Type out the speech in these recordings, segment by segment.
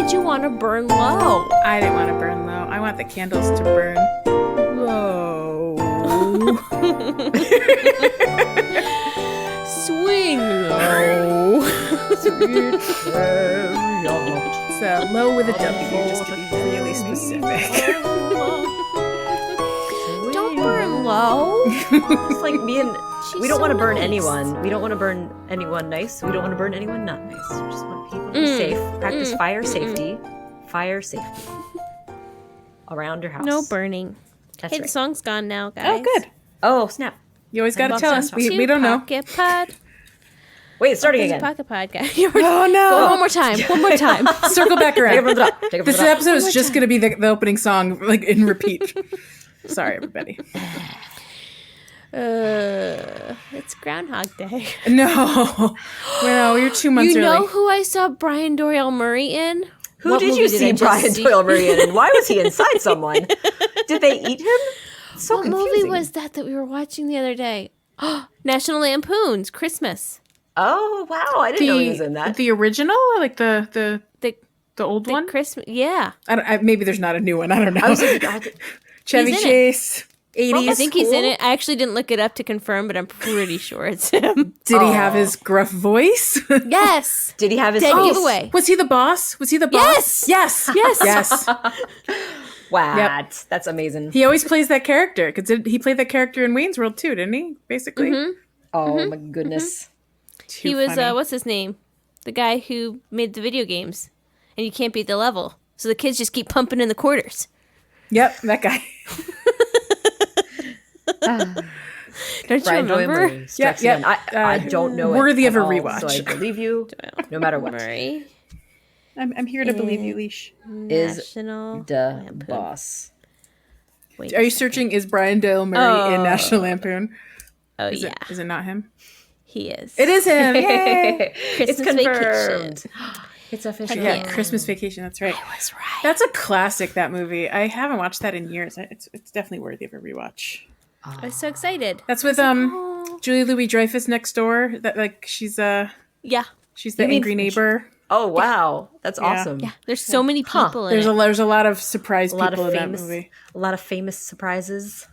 did you want to burn low? I didn't want to burn low. I want the candles to burn low. Swing low. So low with a W, just to be really specific. Don't burn low. It's like me and She's we don't so want to burn nice. anyone. We don't want to burn anyone nice. We don't want to burn anyone not nice. We just want people to be safe. Practice fire safety. Fire safety. Around your house. No burning. That's Hey, right. the song's gone now, guys. Oh, good. Oh, snap. You always got to tell us. Welcome We don't know. to Pocket Pod. Wait, it's starting There's a again. Pocket Pod, guys. Oh, no. Go one more time. One more time. Circle back Take it around. from the top. Take it from This the top. episode is just going to be the opening song, like in repeat. Sorry, everybody. It's Groundhog Day. No. Well, you're 2 months You early. know who I saw Brian Doyle Murray in? Who What did movie you did I see just Brian see? Doyle Murray in, and why was he inside someone? Did they eat him? It's so What confusing. movie was that we were watching the other day? National Lampoon's Christmas. Oh wow, I didn't know he was in that. The original, or like the old The one. Christmas. Yeah. Maybe there's not a new one. I don't know. I was like, God, Chevy He's in it. Chase, 80s. I think he's in it. I actually didn't look it up to confirm, but I'm pretty sure it's him. Did he have his gruff voice? Yes. did he have his Dead face? giveaway. Was he the boss? Was he the boss? Yes. Yes. Yes. Yes. What? Yep. That's amazing. He always plays that character because he played that character in Wayne's World too, didn't he? Basically. Oh my goodness. Too He was, funny. what's his name? The guy who made the video games. And you can't beat the level. So the kids just keep pumping in the quarters. Yep, that guy. Don't you Brian Doyle remember? Murray strikes Yep, again. yep. I don't know it Worthy of at a all, rewatch. So I believe you, no matter what. Murray. I'm here to believe you, Leash. Is National the Lampoon. boss. Wait. Are you searching? Is Brian Doyle Murray in Oh. National Lampoon? Oh, Is yeah. Is it not him? He is. It is him. Yay! It's Christmas confirmed. Vacation. It's official. Yeah, Christmas Vacation. That's right. I was right. That's a classic. That movie. I haven't watched that in years. It's definitely worthy of a rewatch. I was so excited. That's with Julie Louis-Dreyfus next door. That like she's Yeah. the mean- angry neighbor. Oh wow, that's Yeah. awesome. Yeah. There's so many people in There's it. there's a lot of surprise A lot people of in famous, that movie. a lot of famous surprises.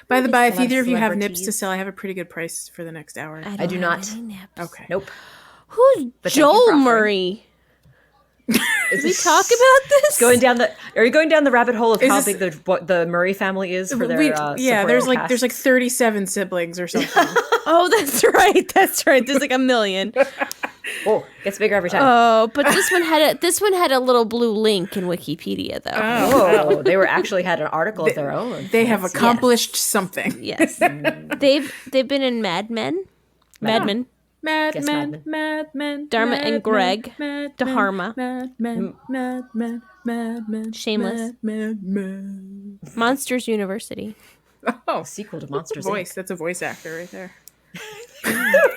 By the by, a if lot of either of you have nips to celebrities. sell, I have a pretty good price for the next hour. I do don't not. have any nips. Okay. Nope. Who's But thank you for Joel offering. Murray? Is Did we talk about this? going down the? Are you going down the rabbit hole of Is how this- big what the Murray family is for their? Yeah, there's supporting like there's like cast? 37 siblings or something. Oh, that's right. That's right. There's like a million. Oh, gets bigger every time. Oh, but this one had a little blue link in Wikipedia though. Oh, they were actually had an article of their own. They have accomplished something. Yes. They've been in Mad Men. Mad Men. Mad Guess Men, Mad Men, Dharma Mad and Men, Greg. Mad Dharma. Men, Mad Men, Mad Men, Shameless. Mad Men. Monsters University. Oh, Sequel to Monsters voice. Inc. That's a voice actor right there.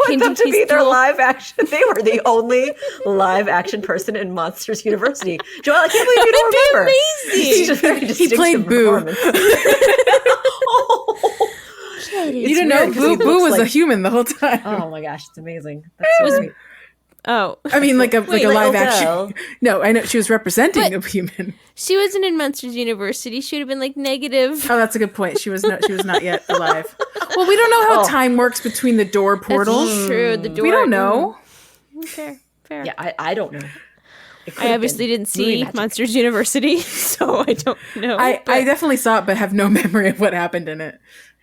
Want them to be their live action. They were the only live action person in Monsters University. Joel, I can't believe you don't remember. amazing. It's just a very He distinctive played Boo. performance. You It's didn't know weird 'cause he Boo looks was a like- human the whole time. Oh my gosh, it's amazing. That's so sweet. Oh, I mean, like a Wait, live little action. girl. No, I know she was representing a human. she wasn't in Monsters University. She would have been like negative. Oh, that's a good point. She was not yet alive. Well, we don't know how time works between the door portals. That's true. The door. We don't know. Fair. Fair. Yeah, I don't know. It could I have obviously been didn't movie see magic. Monsters University, so I don't know. I definitely saw it, but have no memory of what happened in it.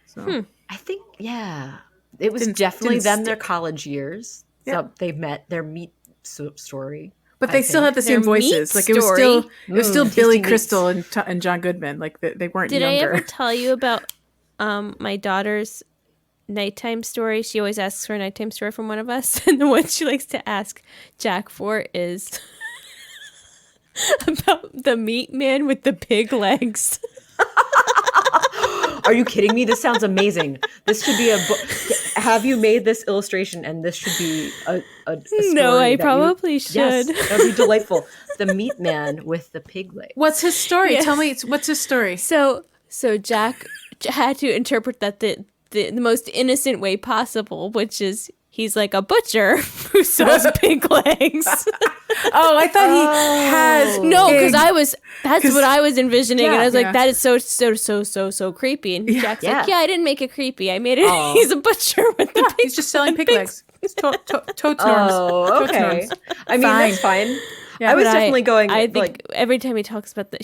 So. I think, yeah. It was Didn't- definitely didn't them, their stick. college years. Yeah. So they met their meet story. But they still had the same Their meat voices. Like it was story. still Billy tasty meats. Crystal and John Goodman. Like they weren't Did I younger. ever tell you about my daughter's nighttime story? She always asks for a nighttime story from one of us, and the one she likes to ask Jack for is about the meat man with the pig legs. Are you kidding me? This sounds amazing. This should be a book. Have you made this illustration? And this should be a story No, I that probably you, should. Yes, that'd be delightful. The meat man with the pig leg. What's his story? Yes. Tell me. What's his story? So Jack had to interpret that the most innocent way possible, which is he's like a butcher who sells pig legs. Oh, I thought he has No, because pig- that's what I was envisioning, and I was Yeah. like, that is so creepy. And Jack's like, yeah, I didn't make it creepy. I made it. Oh. He's a butcher with the pigs. he's just selling pig legs. It's totes norms. Oh, Totes okay. norms. I mean, that's fine. Yeah, I was But definitely going. I think like, every time he talks about that,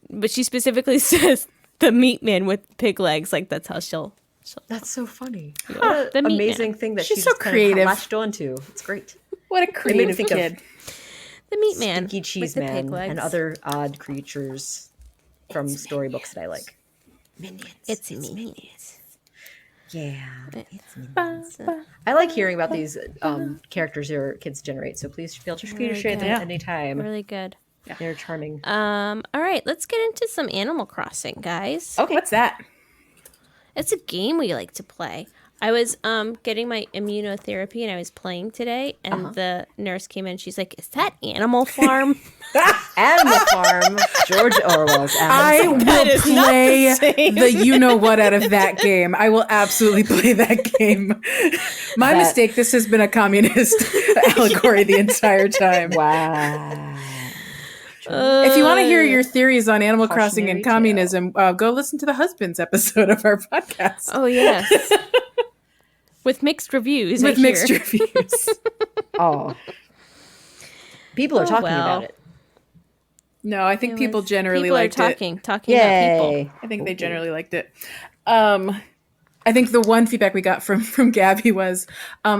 but she specifically says the meat man with pig legs. Like that's how she'll that's so funny. The What an meat amazing thing that She's she so just kind creative. of latched onto. It's great. What a made me creative think of- kid. the meat man Stinky Cheese with the pig Man legs. and other odd creatures from storybooks that I like. Minions. It's minions. Yeah. It's I like hearing about these characters your kids generate, so please feel free to share them good. at any time. really good. They're charming. All right, let's get into some Animal Crossing, guys. Okay. What's that? It's a game we like to play. I was getting my immunotherapy and I was playing today, and the nurse came in. She's like, "Is that Animal Farm?" Animal Farm, George Orwell's I Animal Farm. will is not play the same. the you know what out of that game. I will absolutely play that game. My mistake. This has been a communist allegory the entire time. Wow. If you want to hear your theories on Animal Crossing and Cautionary communism, go listen to the husbands episode of our podcast Oh yes, with mixed reviews. with I mixed hear. reviews. Oh. People are talking well. about it. No, I think people generally people liked are it. talking about people. Yay. I think they generally liked it. I think the one feedback we got from Gabby was,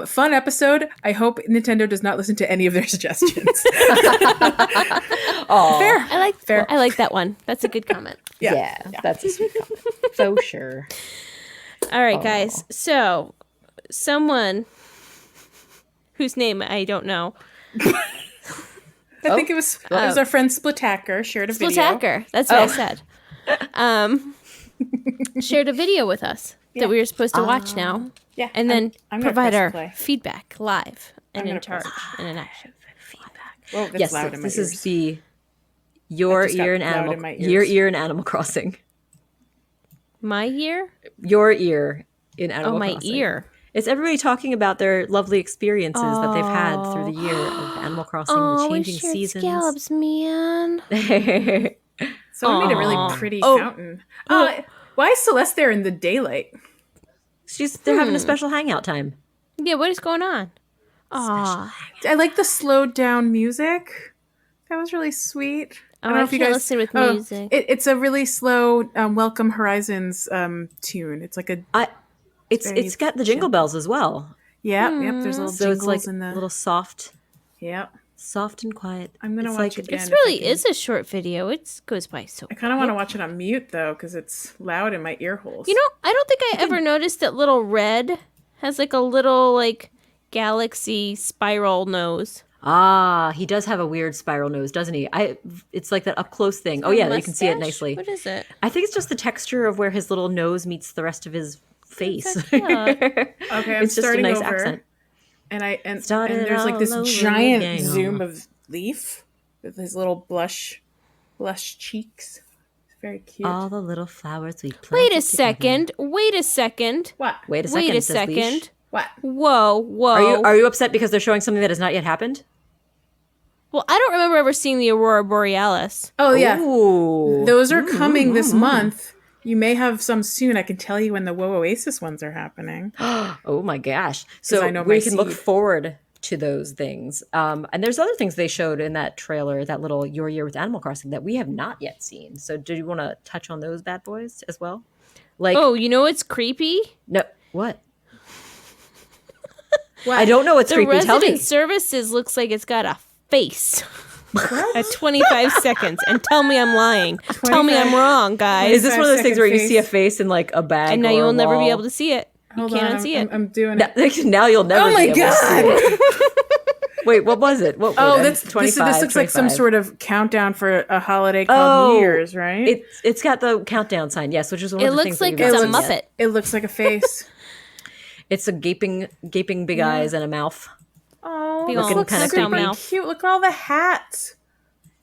fun episode. I hope Nintendo does not listen to any of their suggestions. Oh, Fair. I like that one. That's a good comment. yeah. That's a sweet comment. For sure. All right, guys. So, someone whose name I don't know, I think it was our friend Splitacker shared a video. Splitacker. That's what I said. Shared a video with us that we were supposed to watch now, Yeah, and then I'm gonna provide press our play. feedback live and I'm in gonna charge press and in action. Feedback. Oh, that's Yes, loud in my this ears. is the your just got ear and loud animal in my your ears. ear in Animal Crossing. My year? Your ear in Animal Oh, my Crossing. ear. It's everybody talking about their lovely experiences that they've had through the year of Animal Crossing, the changing we shared seasons. scallops, man. Someone made a really pretty fountain. Why is Celeste there in the daylight? They're having a special hangout time. Yeah, what is going on? Aw. I like the slowed down music. That was really sweet. Oh, don't know I if you can't guys listen with music. It's a really slow Welcome Horizons tune. It's like a It's got the jingle bells as well. yep. There's little So jingles it's like in the a little soft and quiet. I'm gonna It's watch like, it again. This if I really can. is a short video. It goes by so I kind of want to watch it on mute though, because it's loud in my ear holes. You know, I don't think I ever noticed that little red has like a little like galaxy spiral nose. Ah, he does have a weird spiral nose, doesn't he? It's like that up close thing. Oh yeah, you can see it Mustache? nicely. What is it? I think it's just the texture of where his little nose meets the rest of his face. Okay, I'm It's just a starting nice over. accent. And Started there's like this all over giant again. zoom of Leaf with his little blush cheeks. It's very cute. All the little flowers we planted Wait a together. second. Wait a second. What? Wait a second. Wait a says Leash. second. What? Whoa. Are you upset because they're showing something that has not yet happened? Well, I don't remember ever seeing the Aurora Borealis. Oh yeah, Ooh. those are coming this month. You may have some soon. I can tell you when the Woe Oasis ones are happening. Oh my gosh. So I know we my can look seed. forward to those things. And there's other things they showed in that trailer, that little Your Year with Animal Crossing that we have not yet seen. So do you want to touch on those bad boys as well? Like, Oh, you know what's creepy? no, what? I don't know what's The creepy. Tell resident me. services looks like it's got a face. At 25 seconds, and tell me I'm lying. Tell me I'm wrong, guys. Is this one of those things 5-second where you face. see a face in like a bag? And now or you a will never be wall? able to see it. You Hold can't on, see it. I'm doing it. Now you'll never. Oh my be able to see it. god! Wait, what was it? What? Oh, was it? that's this looks like some 25. sort of countdown for a holiday called New Year's, right? It's got the countdown sign, yes, which is one It of the looks things like that it's we've a not seen Muppet. yet. It looks like a face. It's a gaping big eyes and a mouth. Oh, Big this ol' looks kinda super creepy. cute. Look at all the hats.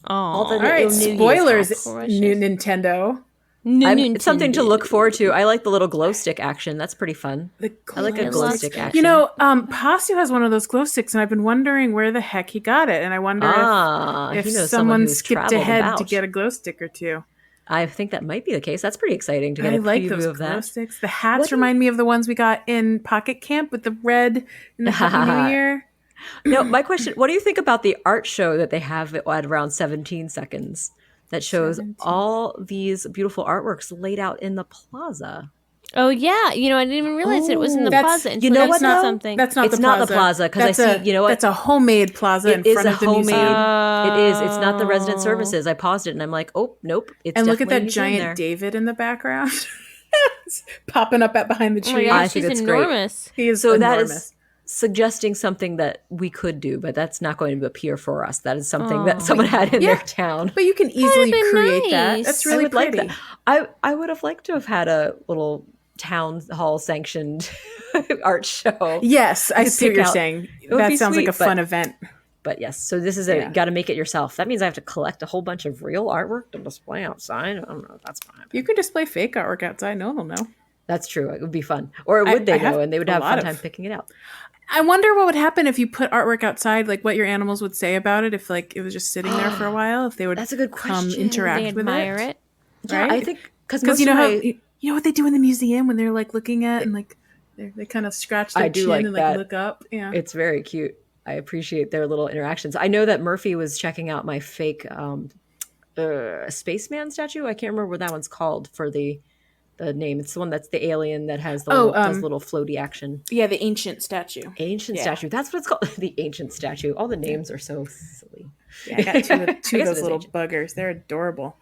Oh, All the All right, little New Year's spoilers, hats. new Nintendo. It's something to look forward to. I like the little glow stick action. That's pretty fun. I like a glow stick action. You know, Pasio has one of those glow sticks, and I've been wondering where the heck he got it. And I wonder if someone skipped ahead to get a glow stick or two. I think that might be the case. That's pretty exciting to get a preview those of glow that. sticks. The hats remind me of the ones we got in Pocket Camp with the red in the Happy New Year. No, my question, what do you think about the art show that they have at around 17 seconds that shows all these beautiful artworks laid out in the plaza? Oh yeah, I didn't even realize it was in the plaza. You know what? Something. That's not. It's not the plaza because I see. You know what? That's a homemade plaza in front of the museum. It is. It's not the resident services. I paused it and I'm like, oh nope. It's and look at that giant there. David in the background, popping up behind the tree. I think it's enormous. Great. He is so enormous. That is suggesting something that we could do, but that's not going to appear for us. That is something that someone had in their town. But you can easily create that. That's really pretty. Like that. I would have liked to have had a little town hall sanctioned art show. Yes, I see what you're saying. That sounds like a fun event. But yes, so this is got to make it yourself. That means I have to collect a whole bunch of real artwork to display outside. I don't know if that's fine. You could display fake artwork outside. No one will know. That's true. It would be fun. Or would they know? And they would have a fun time picking it out. I wonder what would happen if you put artwork outside, like what your animals would say about it if it was just sitting there for a while, if they would That's a good come question. interact with admire it. Yeah, right? I think because you know how you know what they do in the museum when they're like looking at and like they kind of scratch their chin and like look up. Yeah, it's very cute. I appreciate their little interactions. I know that Murphy was checking out my fake spaceman statue. I can't remember what that one's called for the name. It's the one that's the alien that has the does little floaty action. Yeah, the ancient statue. Statue. That's what it's called. The ancient statue. All the names are so silly. Yeah, I got two of those little buggers. They're adorable.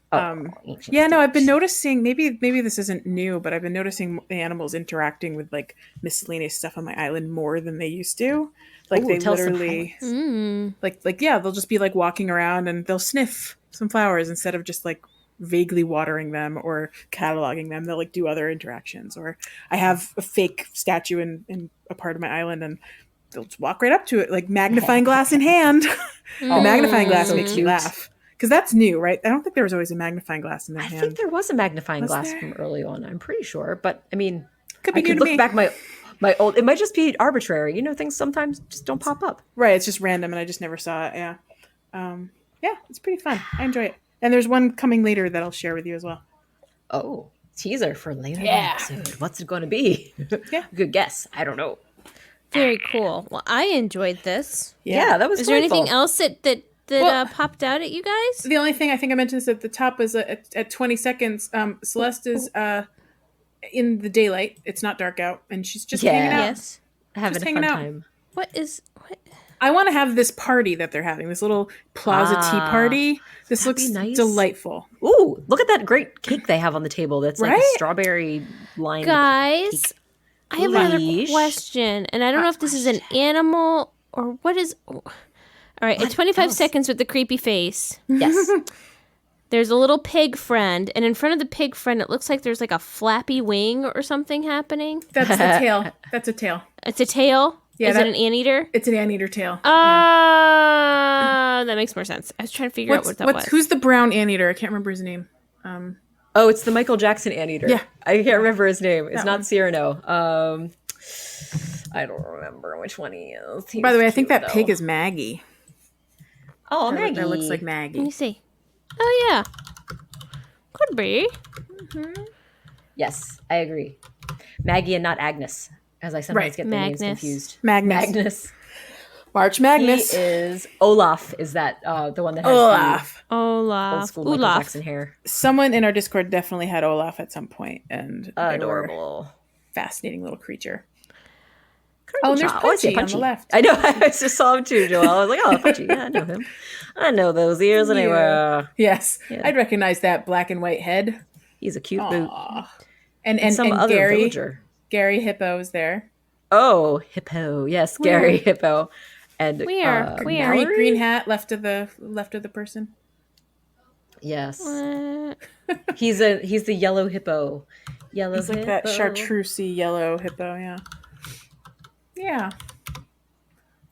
I've been noticing, maybe this isn't new, but I've been noticing the animals interacting with like miscellaneous stuff on my island more than they used to. Like they literally they'll just be like walking around and they'll sniff some flowers instead of just like vaguely watering them or cataloging them. They'll like do other interactions. Or I have a fake statue in a part of my island and they'll just walk right up to it, like magnifying glass in hand. The magnifying glass makes me laugh. Because that's new, right? I don't think there was always a magnifying glass in their hand. I think there was a magnifying glass from early on. I'm pretty sure. But I mean, could be I could look back my old, it might just be arbitrary. Things sometimes just don't pop up. Right. It's just random and I just never saw it. Yeah. It's pretty fun. I enjoy it. And there's one coming later that I'll share with you as well. Oh, teaser for later episode. What's it going to be? Good guess. I don't know. Very cool. Well, I enjoyed this. Yeah, that was Is there anything else that popped out at you guys? The only thing I think I mentioned this at the top was at 20 seconds, Celeste is in the daylight. It's not dark out. And she's just hanging out. Yes. Having a fun time. What? I want to have this party that they're having, this little plaza tea party. This looks delightful. Ooh, look at that great cake they have on the table. That's like a strawberry line. Guys, cake. I have another question, and I don't know if this is an animal or what is... All right, at 25 seconds with the creepy face. Yes. There's a little pig friend, and in front of the pig friend, it looks like there's like a flappy wing or something happening. That's the tail. That's a tail. It's a tail? Yeah, is it an anteater? It's an anteater tail. That makes more sense. I was trying to figure out what that was. Who's the brown anteater? I can't remember his name. Oh, it's the Michael Jackson anteater. Yeah. I can't remember his name. It's not Cyrano. I don't remember which one he is. By the way, I think that pig is Maggie. Oh, Maggie. That looks like Maggie. Let me see. Oh, yeah. Could be. Mm-hmm. Yes, I agree. Maggie and not Agnes, as I sometimes get the names confused. Magnus. March Magnus. He is Olaf. Is that the one that has Olaf? Old school Michael Jackson hair. Someone in our Discord definitely had Olaf at some point, and adorable, fascinating little creature. And there's Punchy on the left. I know. I just saw him too, Joel. I was like, oh, Punchy. Yeah, I know him. I know those ears anywhere. Yes, I'd recognize that black and white head. He's a cute boot. And some other villager. Gary Hippo is there. Oh, Hippo. Yes, Gary Hippo. And green hat left of the person. Yes. He's the yellow hippo. He's like that chartreusey yellow hippo, yeah. Yeah.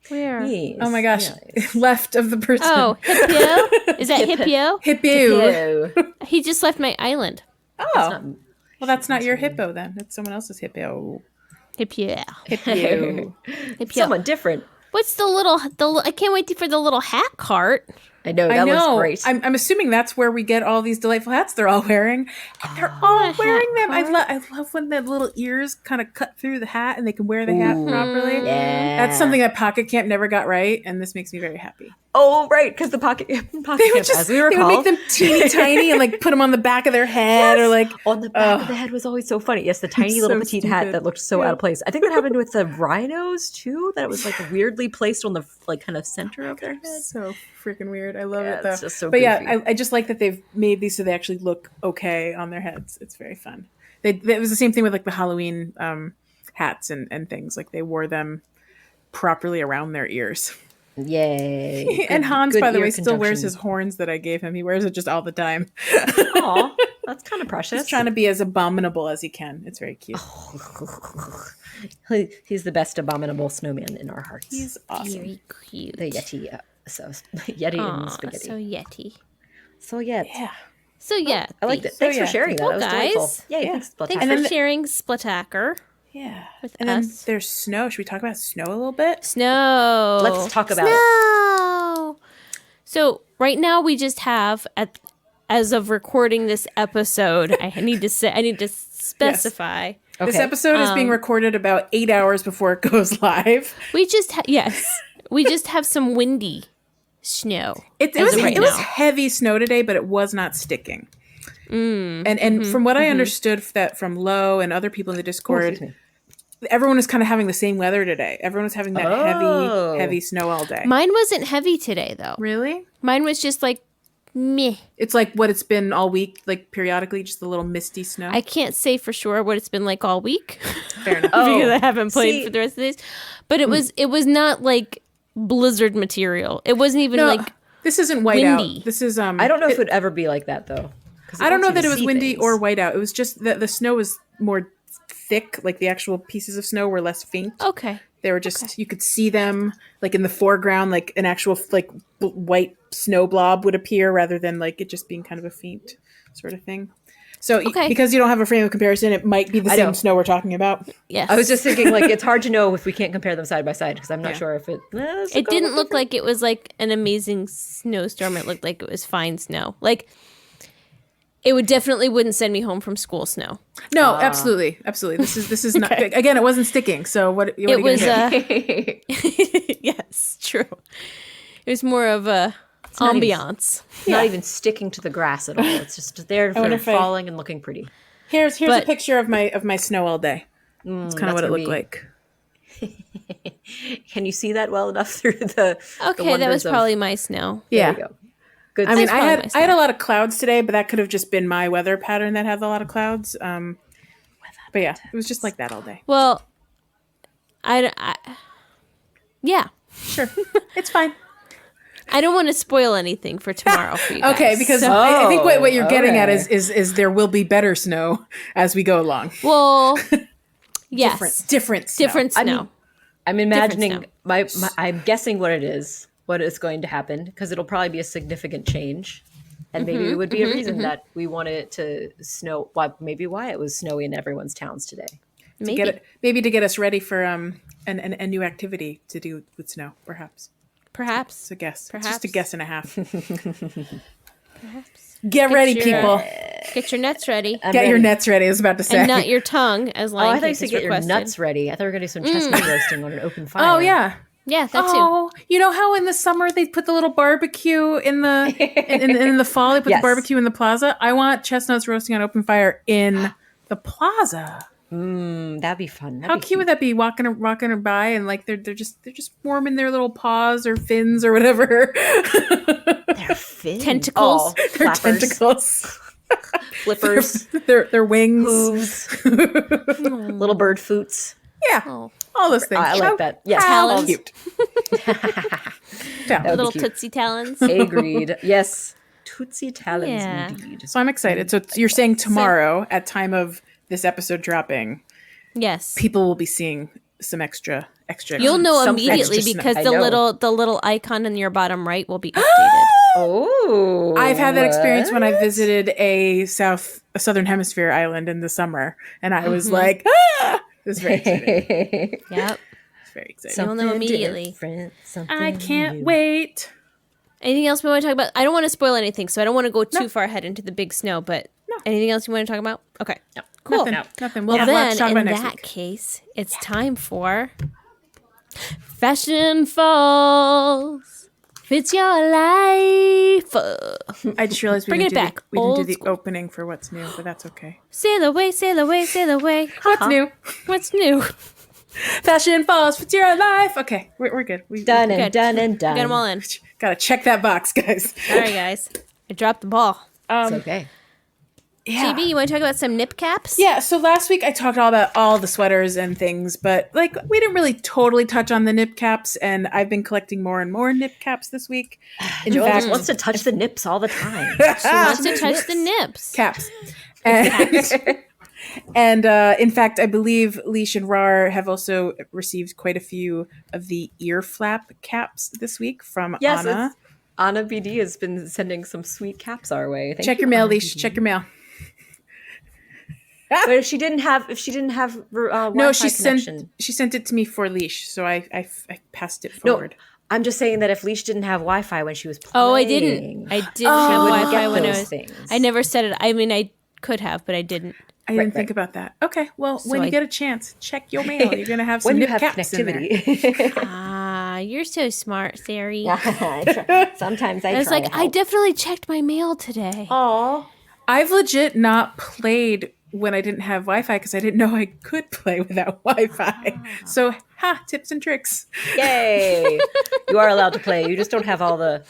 Where? Yes. Oh my gosh. Left of the person. Oh, Hippo? Is that Hippo? Hippo. He just left my island. Oh, well, that's not your hippo then. That's someone else's hippo. Hippo. Hippo. Someone different. What's the little? I can't wait for the little hat cart. I know that was great. I'm assuming that's where we get all these delightful hats they're all wearing. And they're all wearing them. I love when the little ears kind of cut through the hat and they can wear the hat properly. Yeah. That's something that Pocket Camp never got right, and this makes me very happy. Oh, right, because the pocket camp, as we recall, they would make them teeny tiny and like put them on the back of their head or like on the back of the head was always so funny. Yes, the tiny little petite hat that looked so out of place. I think that happened with the rhinos too. That it was like weirdly placed on the like kind of center of their head. So freaking weird. I love it though. It's just so but goofy. yeah, I just like that they've made these so they actually look okay on their heads. It's very fun. It was the same thing with like the Halloween hats and things. Like they wore them properly around their ears. Yay. And Hans, by the way, still wears his horns that I gave him. He wears it just all the time. Aw, that's kind of precious. He's trying to be as abominable as he can. It's very cute. He's the best abominable snowman in our hearts. He's awesome. Very cute. The Yeti. Yeti and spaghetti. So Yeti. So yeah. So yeah. I like that. Thanks for sharing that. Well, that was guys. delightful. Yay, Thanks for sharing Splatacker. Yeah. With and us. Then there's snow. Should we talk about snow a little bit? Snow. Let's talk about it. So right now we just have as of recording this episode, I need to specify. Yes. Okay. This episode is being recorded about 8 hours before it goes live. We just have some windy snow. It was heavy snow today, but it was not sticking. And from what I understood that from Lo and other people in the Discord, everyone was kind of having the same weather today. Everyone was having that heavy snow all day. Mine wasn't heavy today, though. Really? Mine was just like meh. It's like what it's been all week, like periodically, just a little misty snow. I can't say for sure what it's been like all week. Fair enough. Because I haven't played for the rest of the days. But it was not like blizzard material. It wasn't even like this isn't whiteout. This is I don't know if it would ever be like that though. I don't know that it was windy or whiteout. It was just that the snow was more thick, like the actual pieces of snow were less faint. Okay. They were just you could see them like in the foreground, like an actual like white snow blob would appear rather than like it just being kind of a faint sort of thing. So because you don't have a frame of comparison, it might be the same snow we're talking about. Yes. I was just thinking like it's hard to know if we can't compare them side by side because I'm not sure if it it didn't look like it was like an amazing snowstorm. It looked like it was fine snow. Like it wouldn't send me home from school snow. No, absolutely. This is not again. It wasn't sticking. So what it was. Yes, true. It was more of a ambiance. Not even sticking to the grass at all. It's just there for falling and looking pretty. Here's a picture of my snow all day. It's kind of what it looked like. Can you see that well enough through the? Okay, that was probably my snow. Yeah. There you go. Good. I mean, I had a lot of clouds today, but that could have just been my weather pattern that had a lot of clouds. But yeah, it was just like that all day. Well, yeah, sure, it's fine. I don't want to spoil anything for tomorrow for you guys. Okay, because I think what you're getting at is there will be better snow as we go along. Well, yes, different snow. I'm imagining I'm guessing what is going to happen because it'll probably be a significant change, and maybe it would be a reason that we wanted it to snow. Maybe why it was snowy in everyone's towns today. Maybe to get us ready for a new activity to do with snow, perhaps. Perhaps. It's a guess. Perhaps. It's just a guess and a half. Perhaps. Get ready, people. Get your nets ready. Get your nets ready, I was about to say. And not your tongue, as Lion I thought you said get your nuts ready. I thought we were going to do some chestnut roasting on an open fire. Oh, yeah. Yeah, that too. Oh, you know how in the summer they put the little barbecue in the in the fall they put the barbecue in the plaza? I want chestnuts roasting on open fire in the plaza. That'd be fun. How cute would that be? Walking by and like they're just warming their little paws or fins or whatever. Their fins, tentacles, their tentacles, flippers, their wings, hooves, little bird foots. Yeah, all those things. I like that. Yes, talons. Cute. Little tootsie talons. Agreed. Yes, tootsie talons indeed. So I'm excited. So you're saying tomorrow at time of this episode dropping, yes, people will be seeing some extra. You'll know immediately because the little icon in your bottom right will be updated. Oh, I've had that experience when I visited a southern hemisphere island in the summer, and I was like, ah! It was very exciting. Yep. It's very exciting. You'll know immediately. I can't wait. Anything else we want to talk about? I don't want to spoil anything, so I don't want to go too far ahead into the big snow, but anything else you want to talk about? Okay. No. Cool. Nothing. Well, We'll have then, in next that week. case, it's time for Fashion Falls. Fits your life. I just realized we Bringing didn't, it back. we didn't do Old the school. opening for what's new, but that's okay. Sail away, sail away, sail away. What's new? What's new? Fashion Falls, fits your life. Okay, we're good. Done Good. and done and done. Got them all in. Gotta check that box, guys. All right, guys. I dropped the ball. It's okay. Yeah. GB, you want to talk about some nip caps? Yeah, so last week I talked all about all the sweaters and things, but like we didn't really totally touch on the nip caps, and I've been collecting more and more nip caps this week. In Joel fact, just wants to touch the nips all the time. She wants to touch the nips. caps. And in fact, I believe Leash and Rar have also received quite a few of the ear flap caps this week from Yes, Anna. Anna BD has been sending some sweet caps our way. Check your mail, Leash. Check your mail. But if she didn't have Wi-Fi No, she connection, sent it to me for Leash, so I passed it forward. I'm just saying that if Leash didn't have Wi-Fi when she was playing, Oh, I didn't. I didn't have wouldn't Wi-Fi get when I those was. things. I never said it. I mean, I could have, but I didn't. I didn't Right. think about that. Okay, well, when I- you get a chance, check your mail. You're gonna have some when you nip have caps in there. connectivity. Ah, you're so smart, Sari. Sometimes I I was try like, to I help. definitely checked my mail today. Aw. I've legit not played when I didn't have Wi-Fi because I didn't know I could play without Wi-Fi. So, tips and tricks. Yay! You are allowed to play. You just don't have all the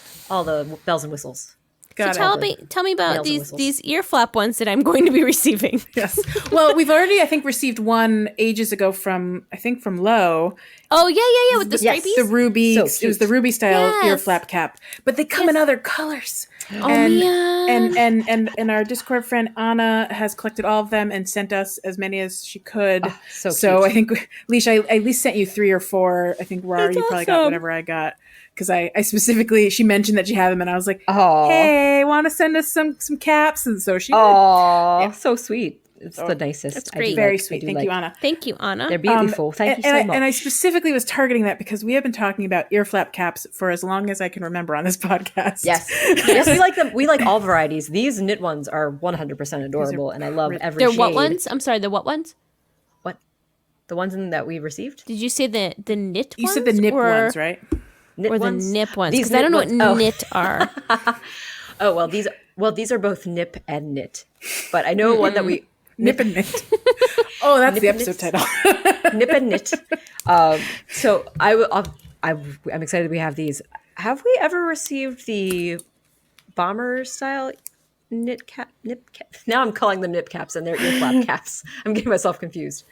bells and whistles. Got So it. tell me about Nails and these whistles. ear flap ones that I'm going to be receiving. Yes. Well, we've already, I think, received one ages ago from Lowe. Oh yeah, with the Yes. stripies. The ruby, So it was the ruby style ear Yes. flap cap, but they come in other colors. Oh and, man. and our Discord friend Anna has collected all of them and sent us as many as she could. so So cute. I think, Leash, I at least sent you 3 or 4. I think Rar, That's you probably got awesome. whatever I got. Because I specifically, she mentioned that she had them, and I was like, Aw. hey, want to send us some caps? And so she did. Aw, so sweet. It's the nicest. That's I do great. Very like- I sweet. do Thank like- you, Anna. Thank you, Anna. They're beautiful. Thank you so much. And I specifically was targeting that because we have been talking about ear flap caps for as long as I can remember on this podcast. Yes. Yes, we like them. We like all varieties. These knit ones are 100% adorable, and I love every They're shade. what ones? I'm sorry, the what ones? What? The ones that we received? Did you say the knit You ones? said the nip or, ones, right? Knit Or ones? the nip ones? These Because I don't know what knit ones- knit are. Oh, these are both nip and knit. But I know one that we Nip and knit. Oh, that's the Nip and episode knit. title. nip and knit. So I'm excited we have these. Have we ever received the bomber style nip cap? Now I'm calling them nip caps and they're ear flap caps. I'm getting myself confused.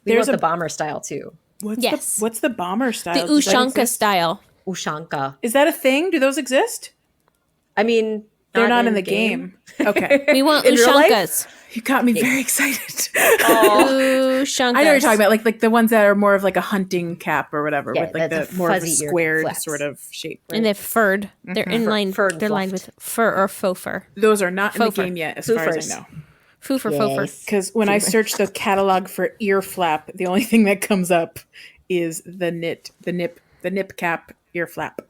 We There's want a- the bomber style too. Yes. What's the bomber style? The Does that Ushanka exist? style. Ushanka. Is that a thing? Do those exist? I mean, They're not in the game. Okay. We want In real life? Ushankas. You got me very excited. Ushankas. I know what you're talking about, like the ones that are more of like a hunting cap or whatever, Yeah, with like that's the a more of a fuzzy ear squared flaps. sort of shape. And they're furred. They're in line. Furred and They're lined fluffed. with fur or faux fur. Those are not in the Fofer. game yet, as far as Foofers. I know. Foo for faux fur. Because when I search the catalog for ear flap, the only thing that comes up is the nip cap ear flap.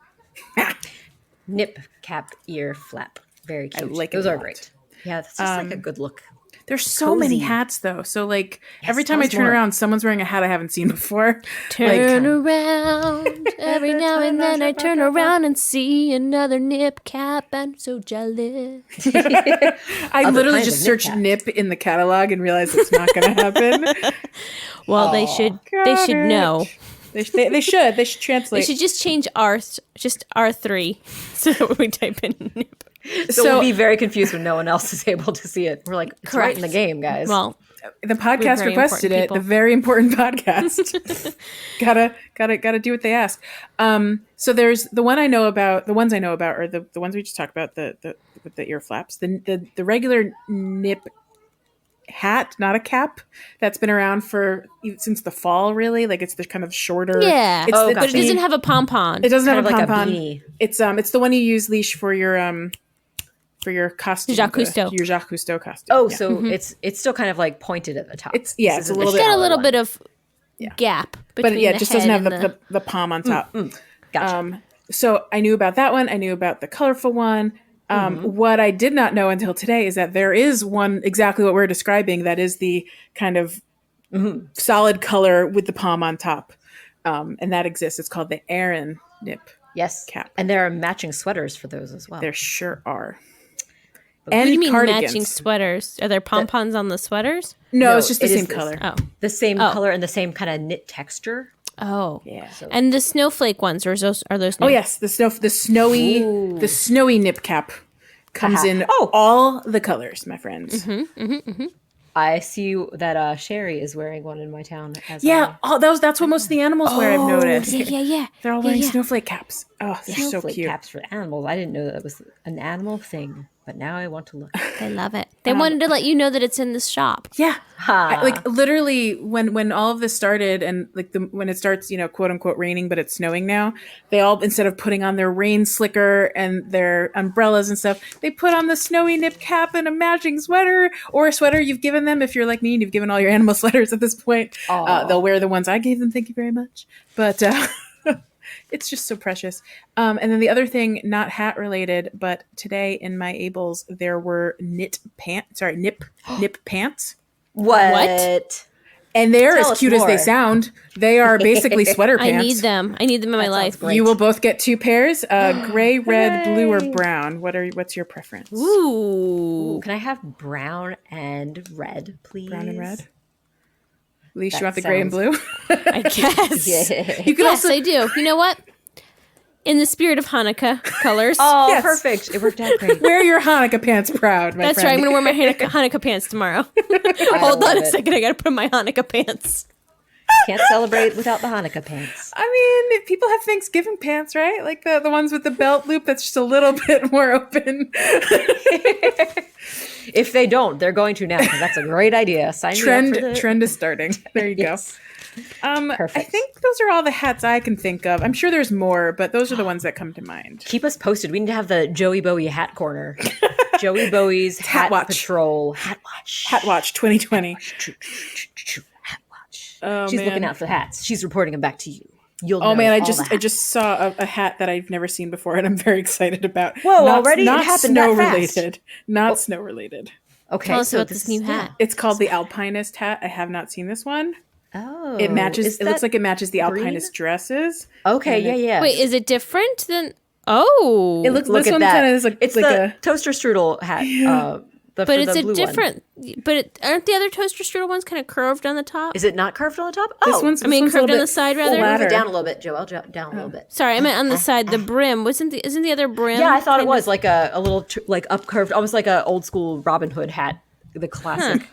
Nip cap ear flap. Very cute. like it Those a are lot. great. Yeah, it's just like a good look. There's so many Cozy. hats though. So like every tell time I us turn more. around, someone's wearing a hat I haven't seen before. Turn around. Every now and then I turn around and see another nip cap. I'm so jealous. I Other literally kinds just of nip searched caps. nip in the catalog and realized it's not going to happen. Well, they should got it. know. They should translate. They should just change just R3 so that when we type in nip. So we'll be very confused when no one else is able to see it. We're like, it's right in the game, guys. Well, The podcast very requested important it. people. The very important podcast. gotta do what they ask. So there's the one I know about. The ones I know about are the ones we just talked about. The with the ear flaps. The regular nip hat, not a cap, that's been around since the fall, really. Like it's the kind of shorter. Yeah. It's but it doesn't have a pom-pom. It doesn't have a like pom-pom. a beanie. It's the one you use leash for your costume. Jacques Cousteau. Your Jacques Cousteau costume. Oh, so it's still kind of like pointed at the top. It's a little It's bit. got a little bit of gap between But yeah, the it just head doesn't have and the palm on top. Gotcha. So I knew about that one. I knew about the colorful one. What I did not know until today is that there is one exactly what we're describing. That is the kind of solid color with the palm on top, and that exists. It's called the Aran Knip. Yes. Cap. And there are matching sweaters for those as well. There sure are. What And do you mean cardigans. matching sweaters? Are there pom-poms on the sweaters? No, it's just the it is same this. color. Oh. The same color and the same kind of knit texture. Oh. Yeah. And the snowflake ones, are those new? Oh yes, the snowy Knip cap comes in all the colors, my friends. I see that Sherry is wearing one in my town. That's what most of the animals wear. I've noticed. Yeah. They're all wearing snowflake caps. Oh, they're so Snowflake cute. caps for animals. I didn't know that was an animal thing, but now I want to look. They love it. They wanted to let you know that it's in the shop. Yeah, like literally when all of this started, and like when it starts, quote unquote raining, but it's snowing now. They all, instead of putting on their rain slicker and their umbrellas and stuff, they put on the snowy Knip cap and a matching sweater, or a sweater you've given them. If you're like me and you've given all your animal sweaters at this point, they'll wear the ones I gave them. Thank you very much. But it's just so precious. And then the other thing, not hat related, but today in my Ables there were Knip pants. What? And they're Tell as us cute as more. they sound. They are basically sweater pants. I need them. I need them in my life. great. You will both get 2 pairs: gray, red, blue, or brown. What's your preference? Ooh. Can I have brown and red, please? Brown and red. At least That you want the gray and blue. I guess. Yeah. You can Yes, also I do. You know what? In the spirit of Hanukkah colors. Oh, Yes. perfect. It worked out great. wear your Hanukkah pants proud, my That's friend. right. I'm going to wear my Hanukkah pants tomorrow. Hold on a second. I got to put on my Hanukkah pants. Can't celebrate without the Hanukkah pants. I mean, people have Thanksgiving pants, right? Like the ones with the belt loop that's just a little bit more open. If they don't, they're going to now, because that's a great idea. Sign me up for the... Trend is starting. There you Yes. go. Perfect. I think those are all the hats I can think of. I'm sure there's more, but those are the ones that come to mind. Keep us posted. We need to have the Joey Bowie hat corner. Joey Bowie's Hat Watch. Patrol. Hat Watch. Hat Watch 2020. Hat Watch. Oh, She's man. looking out for the hats. She's reporting them back to you. You'll know Oh man, I all the just hats. saw a hat that I've never seen before, and I'm very excited about. Whoa, Not- already? It Not happened snow that fast. related. Not snow related. Okay, Tell us so about this new hat. It's called the Alpinest Hat. I have not seen this one. Oh, It matches. is It looks that like it matches the green? Alpinist dresses. Okay, and yeah. Wait, is it different than... Oh. It looks. Look this at one that. kind of is like It's like the a. toaster strudel hat. But for it's the a blue different... One. But aren't the other toaster strudel ones kind of curved on the top? Is it not curved on the top? This Oh, one's. I mean, this one's a curved on little the bit side, rather? move flatter. it down a little bit, Joelle. Down a little bit. Sorry, I meant on the side, the brim. Isn't the other brim? Yeah, I thought it kind was of- like a little like up curved, almost like a old school Robin Hood hat, the classic.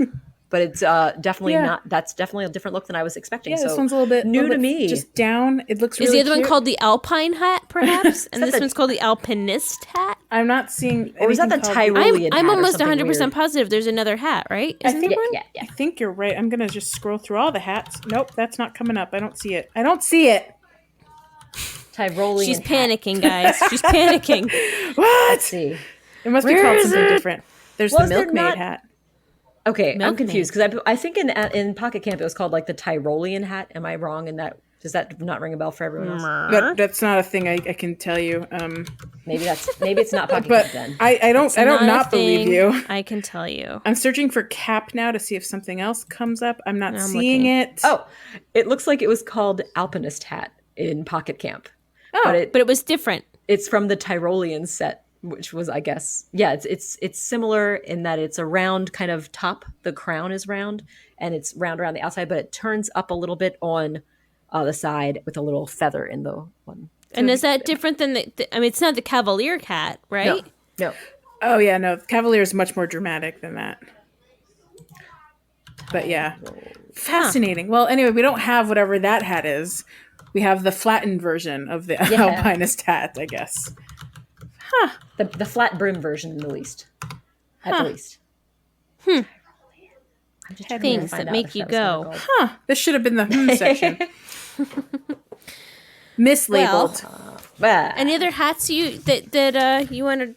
But it's definitely Yeah. not. That's definitely a different look than I was expecting. Yeah, so this one's a little bit new little to bit me. Just down. It looks. Is really the other one cute. called the Alpine Hat, perhaps? And this the- one's called the Alpinist Hat? I'm not seeing. Or was that anything the called Tyrolean I'm hat or almost something 100% weird? positive there's another hat, right? Isn't there one? Yeah. I think you're right. I'm gonna just scroll through all the hats. Nope, that's not coming up. I don't see it. I don't see it. Tyrolean. She's hat. panicking, guys. She's panicking. What? Let's see. It must be Where called is something it? different. There's Was the there milkmaid not- hat. Okay, I'm Milkmaid. confused because I think in Pocket Camp it was called like the Tyrolean hat. Am I wrong in that? Does that not ring a bell for everyone else? That's not a thing I can tell you. Maybe it's not Pocket But Camp then. I don't Not a not believe thing you. I can tell you. I'm searching for cap now to see if something else comes up. I'm not I'm seeing looking. it. Oh, it looks like it was called Alpinist Hat in Pocket Camp. Oh, But But it was different. it's from the Tyrolean set, which was, I guess, yeah, it's similar in that it's a round kind of top. The crown is round and it's round around the outside, but it turns up a little bit on the side with a little feather in the one. And is that different than I mean, it's not the Cavalier hat, right? No. Oh yeah, no. Cavalier is much more dramatic than that. But yeah, fascinating. Well, anyway, we don't have whatever that hat is. We have the flattened version of the Alpinist hat, I guess. The flat brim version at the least. At the least. things that make you go. Huh. This should have been the section. Mislabeled. Any other hats that you want to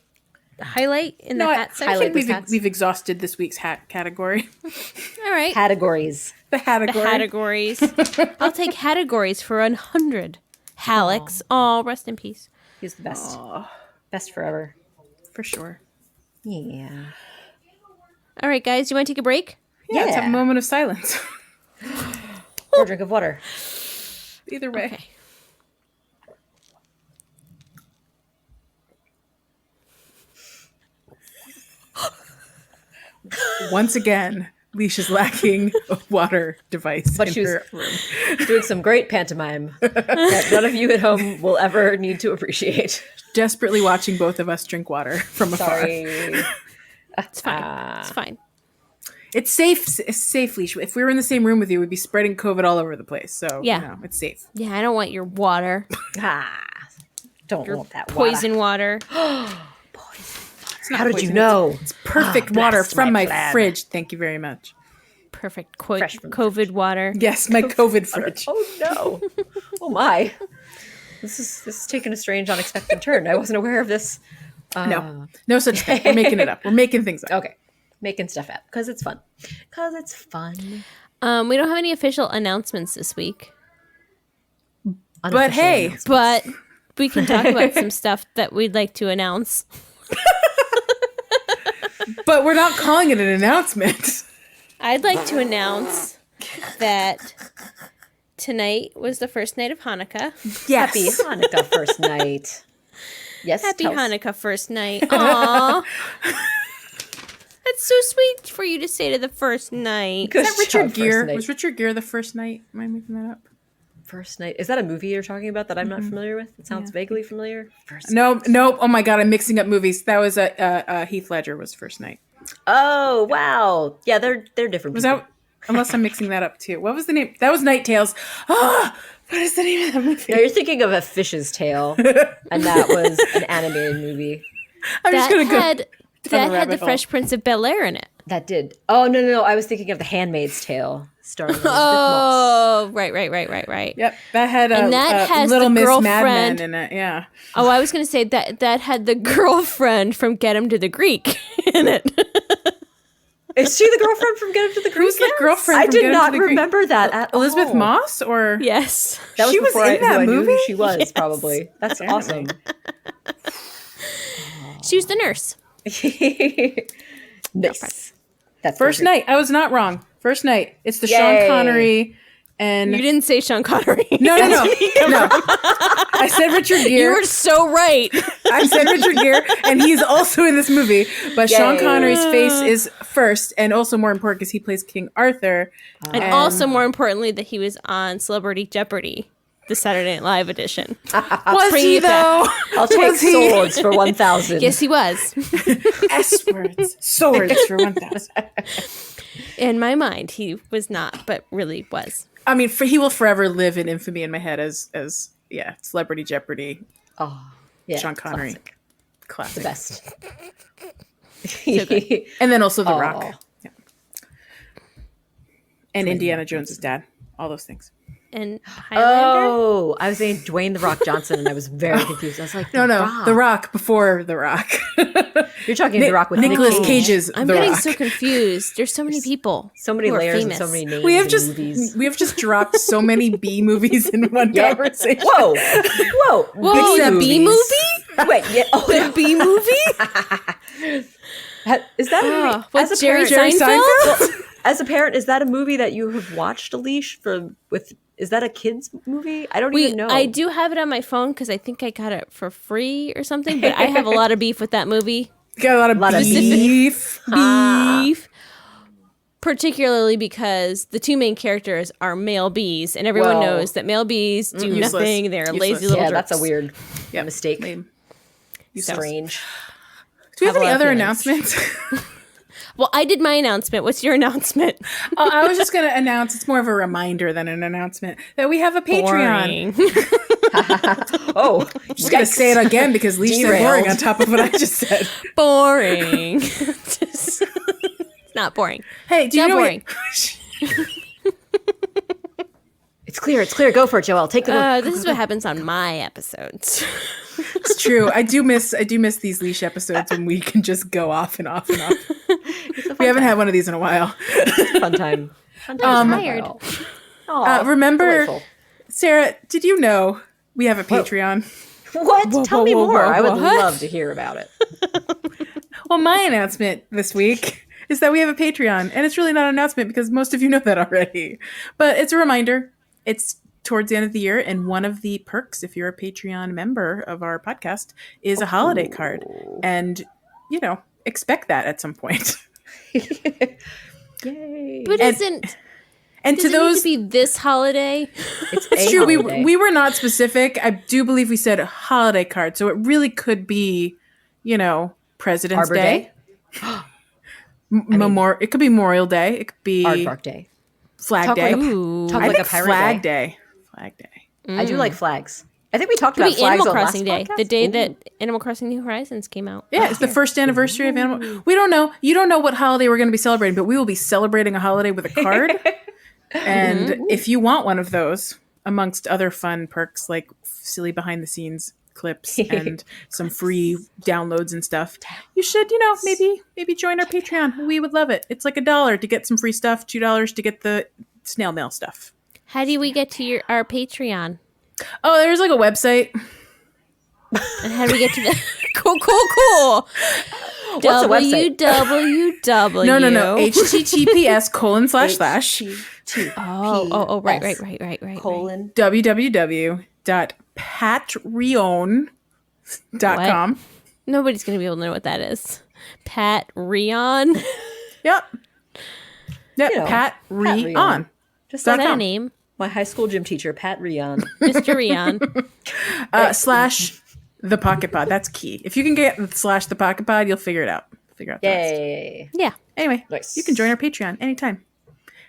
highlight in the hat section? I think we've exhausted this week's hat category. All right. Hategories. The Hategories. I'll take Hategories for 100. Hallex. Oh, rest in peace. He's the best. Best forever. For sure. Yeah. All right, guys. You want to take a break? Yeah, let's have a moment of silence. Or a drink of water. Either way. Okay. Once again, Leash is lacking a water device But in she was her room. doing some great pantomime that none of you at home will ever need to appreciate. Desperately watching both of us drink water from afar. Sorry. It's fine. It's fine. It's safe. It's safe, Leash. If we were in the same room with you, we'd be spreading COVID all over the place. So, Yeah. it's safe. Yeah, I don't want your water. Don't Your want that poison water. How did you know? It's perfect water bless from my my plan. fridge. Thank you very much. Perfect Fresh from the COVID water. Yes, my COVID fridge. Oh no! Oh my! This is taking a strange, unexpected turn. I wasn't aware of this. No such thing. We're making it up. We're making things up. Okay, making stuff up because it's fun. Because it's fun. We don't have any official announcements this week, But hey, but we can talk about some stuff that we'd like to announce. but we're not calling it an announcement. I'd like to announce that tonight was the first night of Hanukkah. Yes. Happy Hanukkah first night. Yes. Happy tell us. Hanukkah first night. Aww. That's so sweet for you to say to the first night. Good Is that Richard job, Gere? first night. Was Richard Gere the first night? Am I making that up? First night. Is that a movie you're talking about that I'm not familiar with? It sounds vaguely familiar. First No. Oh my God, I'm mixing up movies. That was Heath Ledger was first night. Oh wow! Yeah, they're different. Was people. that? Unless I'm mixing that up too. What was the name? That was Night Tales. Ah, what is the name of that movie? No, you're thinking of A Fish's Tale, and that was an animated movie. I'm just gonna go. That had the rabbit hole. Fresh Prince of Bel-Air in it. That did. Oh no! I was thinking of The Handmaid's Tale, starring Elizabeth Moss. Oh, right. Yep, that had And that has Little the Miss girlfriend- Madmen in it. Yeah. Oh, I was going to say that had the girlfriend from Get Him to the Greek in it. Is she the girlfriend from Get Him to the Greek? Who's the girlfriend? I from Get did Him not to the Greek? remember that at Elizabeth all. Moss or Yes. That was She was before in that I knew movie? who she was. Yes. Probably. That's awesome. She was the nurse. Nice. That's First perfect. night. I was not wrong. First night. It's the Yay. Sean Connery and You didn't say Sean Connery. no. I said Richard You Gere. were so right. I said Richard Gere, and he's also in this movie. But Sean Yay. Connery's face is first, and also more important because he plays King Arthur. And also, more importantly, that he was on Celebrity Jeopardy, the Saturday Night Live edition. Was Bring he it back. though? I'll take Was he? swords for 1,000. Yes, he was. S words, swords for 1,000. In my mind, he was not, but really was. I mean, he will forever live in infamy in my head as Celebrity Jeopardy. Oh, yeah. Sean Connery. The Classic. best. And then also The Aw. Rock. Yeah. And Indiana Jones' dad. All those things. And Highlander? Oh, I was saying Dwayne The Rock Johnson, and I was very confused. I was like, No, Rock. The Rock before The Rock. You're talking The Rock with Nicolas Nick Cage's I'm The getting Rock. so confused. There's so many people. So many who are layers famous. and so many names. We have and just movies. dropped so many B movies in one Yeah. conversation. Whoa, Whoa, B the B movies. movie? Wait, yeah. Oh, The B movie? is that a movie? With Jerry Jerry Seinfeld? Seinfeld? As a parent, is that a movie that you have watched, Alish? Is that a kids movie? I don't even know. I do have it on my phone because I think I got it for free or something, but I have a lot of beef with that movie. Got a lot of beef. Beef. Particularly because the two main characters are male bees, and everyone Whoa. knows that male bees do Useless. nothing. They're Useless. lazy little yeah, jerks. that's a weird Yep. mistake. Lame. Strange. Do we have Have a any lot of other feelings. announcements? Well, I did my announcement. What's your announcement? Oh, I was just going to announce, it's more of a reminder than an announcement, that we have a Patreon. Boring. Oh, I'm just going to say it again because Leash said boring Derailed. on top of what I just said. Boring. It's not not boring. Hey, do you know boring? It's clear. Go for it, Joelle. Take the This is what happens on my episodes. It's true. I do miss these leash episodes when we can just go off and off and off. We haven't had one of these in a while. fun time. I'm tired. Remember, delightful. Sarah, did you know we have a Patreon? What? Tell me more. I would what? love to hear about it. Well, my announcement this week is that we have a Patreon, and it's really not an announcement because most of you know that already. But it's a reminder. It's towards the end of the year, and one of the perks, if you're a Patreon member of our podcast, is a holiday card. And, expect that at some point. Yay. But isn't... And Does to it those, need to be this holiday? it's true. We were not specific. I do believe we said a holiday card, so it really could be, President's Arbor Day. It could be Memorial Day. It could be Aardvark Day. Flag Day. Talk like a pirate Flag day. Flag Day. I do like flags. I think we talked It could about be flags Animal on Crossing last Day, podcast. the day that Animal Crossing New Horizons came out. Yeah, it's the first anniversary of Animal. We don't know. You don't know what holiday we're going to be celebrating, but we will be celebrating a holiday with a card. And if you want one of those, amongst other fun perks like silly behind the scenes clips and some free downloads and stuff, you should, maybe join our Patreon. We would love it. It's like $1 to get some free stuff, $2 to get the snail mail stuff. How do we get to our Patreon? Oh, there's like a website. And how do we get to the... Cool. What's the website? www. No. https:// Oh, right. Colon. www.patreon.com. Nobody's going to be able to know what that is. Patreon? Yep. Patreon. Patreon. Just Is like that a name? my high school gym teacher, Pat Rion. Mr. Rion. / the Pocket Pod. That's key. If you can get / the Pocket Pod, you'll figure it out. The rest. Yay. Yeah. Anyway, Nice. you can join our Patreon anytime.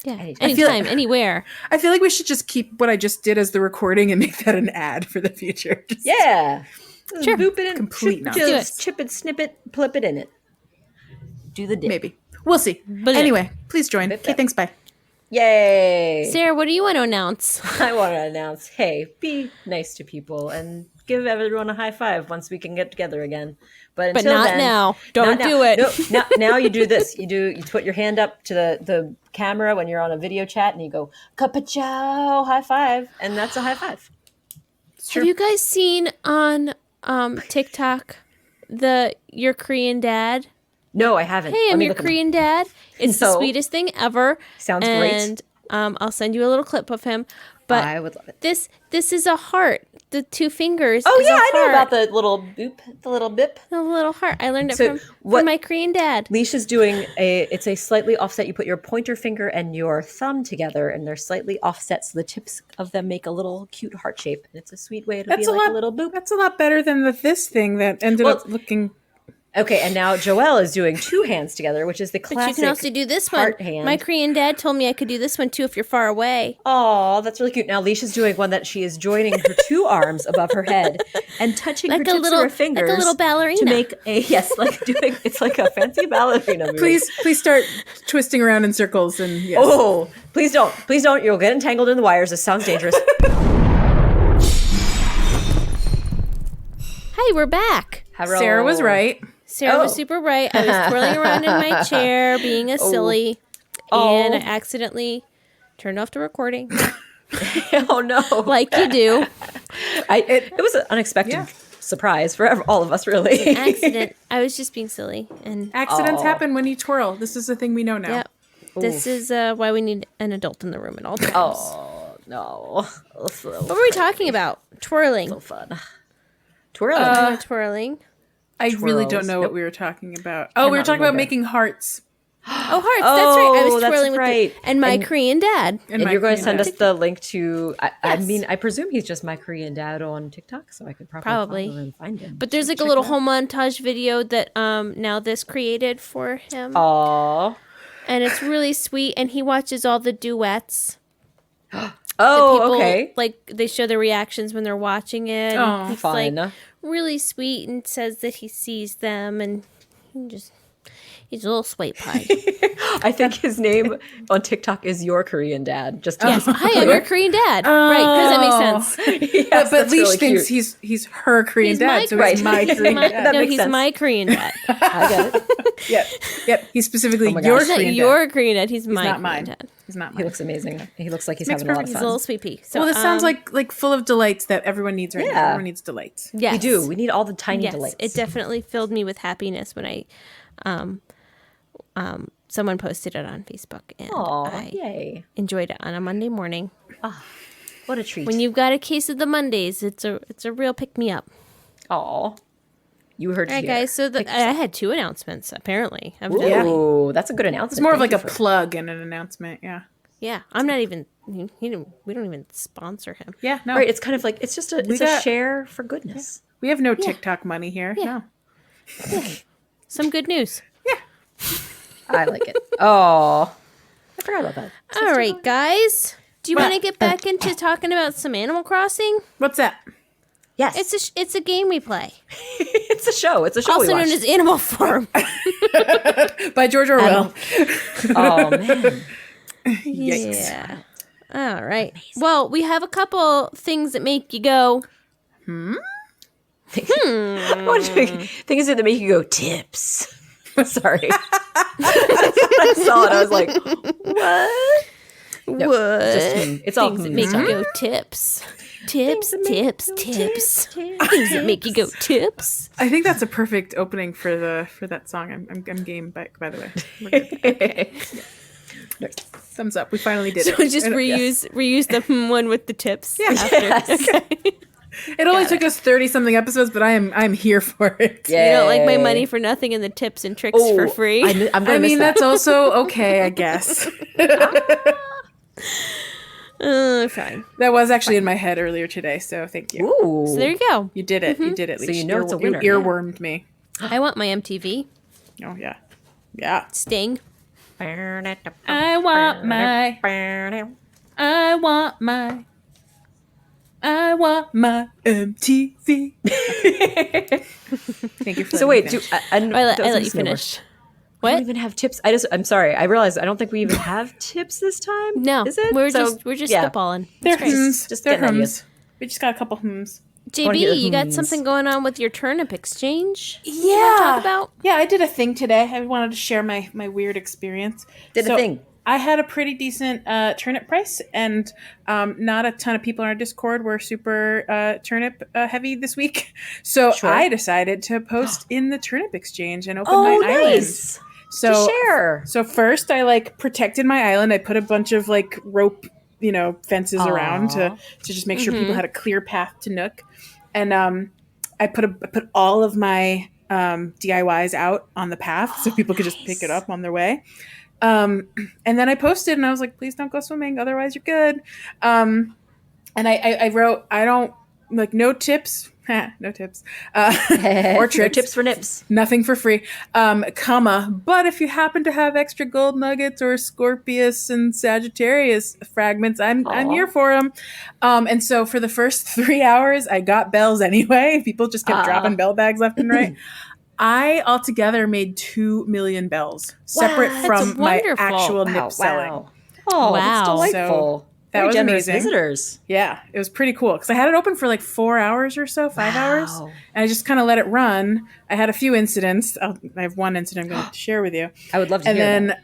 Yeah. Anytime. Anytime, anywhere. I feel like we should just keep what I just did as the recording and make that an ad for the future. Just Yeah. Sure. Boop it in. Complete chip, nonsense. just chip it, snip it, flip it in it. Do the dip. Maybe. We'll see. But Anyway, please join. Bip, Okay, bip. thanks. Bye. Yay. Sarah, what do you want to announce? I want to announce, hey, be nice to people and give everyone a high five once we can get together again. But until not then, now. Don't not now. do it. No, now you do this. You put your hand up to the camera when you're on a video chat and you go, Kapachow, high five. And that's a high five. Have you guys seen on TikTok your Korean dad? No, I haven't. Hey, Let I'm me your look at them. Korean dad. It's the No. sweetest thing ever. Sounds great. And I'll send you a little clip of him. But I would love it. this is a heart. The 2 fingers. Oh, is yeah, a I know heart. about the little boop, the little bip. The little heart. I learned it So from what- my Korean dad. Leash is doing it's a slightly offset. You put your pointer finger and your thumb together, and they're slightly offset, so the tips of them make a little cute heart shape. And it's a sweet way to be like a little boop. That's a lot better than this thing that ended up looking. Okay, and now Joelle is doing 2 hands together, which is the But classic. you can also do this one. heart hand. My Korean dad told me I could do this one too if you're far away. Oh, that's really cute. Now Leash is doing one that she is joining her 2 arms above her head and touching her Like tips a little, of her fingers like a little ballerina. to make it's like a fancy ballerina move. Please start twisting around in circles and yes. Oh, please don't. You'll get entangled in the wires. This sounds dangerous. Hey, we're back. Hello. Sarah was right. Sarah was Oh. super right. I was twirling around in my chair, being a silly, and I accidentally turned off the recording, Oh no! like you do. It was an unexpected surprise for all of us, really. Accident. I was just being silly, and Accidents happen when you twirl. This is a thing we know now. yep. This is why we need an adult in the room at all times. Oh no! So What were we talking about? Twirling. fun. Twirling. Twirling. I really don't Twirls. know what we were talking about. Oh, we were Cannot talking about remember. making hearts. Oh, hearts. That's right. I was that's twirling with right. and my Korean dad. And my you're going to Korean send dad. us the link to. I Yes. mean, I presume he's just my Korean dad on TikTok, so I could probably follow and find him. But there's like a little home montage video that now this created for him. Aww. And it's really sweet, and he watches all the duets. Oh, People, okay. like they show their reactions when they're watching it. Oh, and he's fun. like really sweet and says that he sees them, and he just He's a little sweet pie. I think his name on TikTok is Your Korean Dad. Just to Yes, hi, I'm your Korean dad. Right, because that makes sense. Yes, but Leach really thinks cute. he's her Korean He's dad, my so Korean he's my dad. Korean My, dad. That no, makes he's sense. my Korean dad. I get it. Yep. He's specifically my your gosh. He's not Korean your dad. Korean dad. He's my He's not Korean mine. dad. He's not He mine. looks amazing. He looks like he's Makes having a lot of He's fun. a little sweet pea. So, Well, this sounds like full of delights that everyone needs right now. Yeah. Everyone needs delights. yes. We do. We need all the tiny Yes, delights. it definitely filled me with happiness when I, someone posted it on Facebook, and Aw, I yay. enjoyed it on a Monday morning. What a treat. When you've got a case of the Mondays, it's a real pick me up. Aw. You heard All right, guys. So I had 2 announcements. Apparently, Ooh, that's a good announcement. It's more of Thank like you a plug and an announcement. Yeah. yeah. I'm not even. We don't even sponsor him. Yeah. No. Right, it's kind of like it's just a got- share for goodness. We have no TikTok money here. Yeah. No. Some good news. I like it. Oh, I forgot about that. All right, guys. Do you want to get back into talking about some Animal Crossing? What's that? Yes, It's a game we play, it's a show. It's a show we also watch. known as Animal Farm. By George Orwell. Oh man, Yikes. Yeah. All right. Well, we have a couple things that make you go. what things that make you go tips? Sorry, I saw it. I was like, what? Nope, What? just it's all Things that make you go tips. Tips, that make tips, you go tips. tips. Things that make you go tips. I think that's a perfect opening for that song. I'm game by the way. We're good. Thumbs up. We finally did it. So just And, reuse the one with the tips. Yeah. After. It only took us 30-something episodes, but I'm here for it. You don't like my Yay. money for nothing and the tips and tricks for free. I'm gonna I miss mean, that. that's also okay, I guess. Fine. That was actually in my head earlier today, so thank you. Ooh, So there you go. You did it. You did it. So Leash. you know it's a winner. You earwormed me. I want my MTV. Oh yeah, yeah. Sting. I want my MTV. Thank you for So letting wait, me finish. I let you finish. We don't What? even have tips. I'm sorry. I realized I don't think we even have tips this time. No, is it? we're So, just yeah. spitballing. They're That's great. hums. Just They're getting ideas. hums. We just got a couple hums. wanna hear the JB, you got hums. something going on with your turnip exchange? Yeah. Talk about? Yeah, I did a thing today. I wanted to share my weird experience. Did a thing. I had a pretty decent turnip price, and not a ton of people in our Discord were super turnip heavy this week. So Sure. I decided to post in the turnip exchange and open Oh, my island. nice. So To share. So first, I protected my island. I put a bunch of rope, fences around to just make sure people had a clear path to Nook, and I put all of my DIYs out on the path so people could just pick it up on their way. And then I posted, and I was like, "Please don't go swimming, otherwise you're good." And I wrote, "I don't no tips." No tips or No tricks. tips for nips. Nothing for free, but if you happen to have extra gold nuggets or Scorpius and Sagittarius fragments, I'm here for them. And so for the first 3 hours, I got bells anyway. People just kept dropping bell bags left and right. I altogether made 2 million bells, separate from my wonderful. actual Wow, nip selling. wow. Oh, Wow. that's delightful. So that Very was generous amazing. visitors. Yeah, it was pretty cool because I had it open for 4 hours or so, 5 hours, Wow. and I just kind of let it run. I had a few incidents. I have one incident I'm going to share with you, I would love to and hear then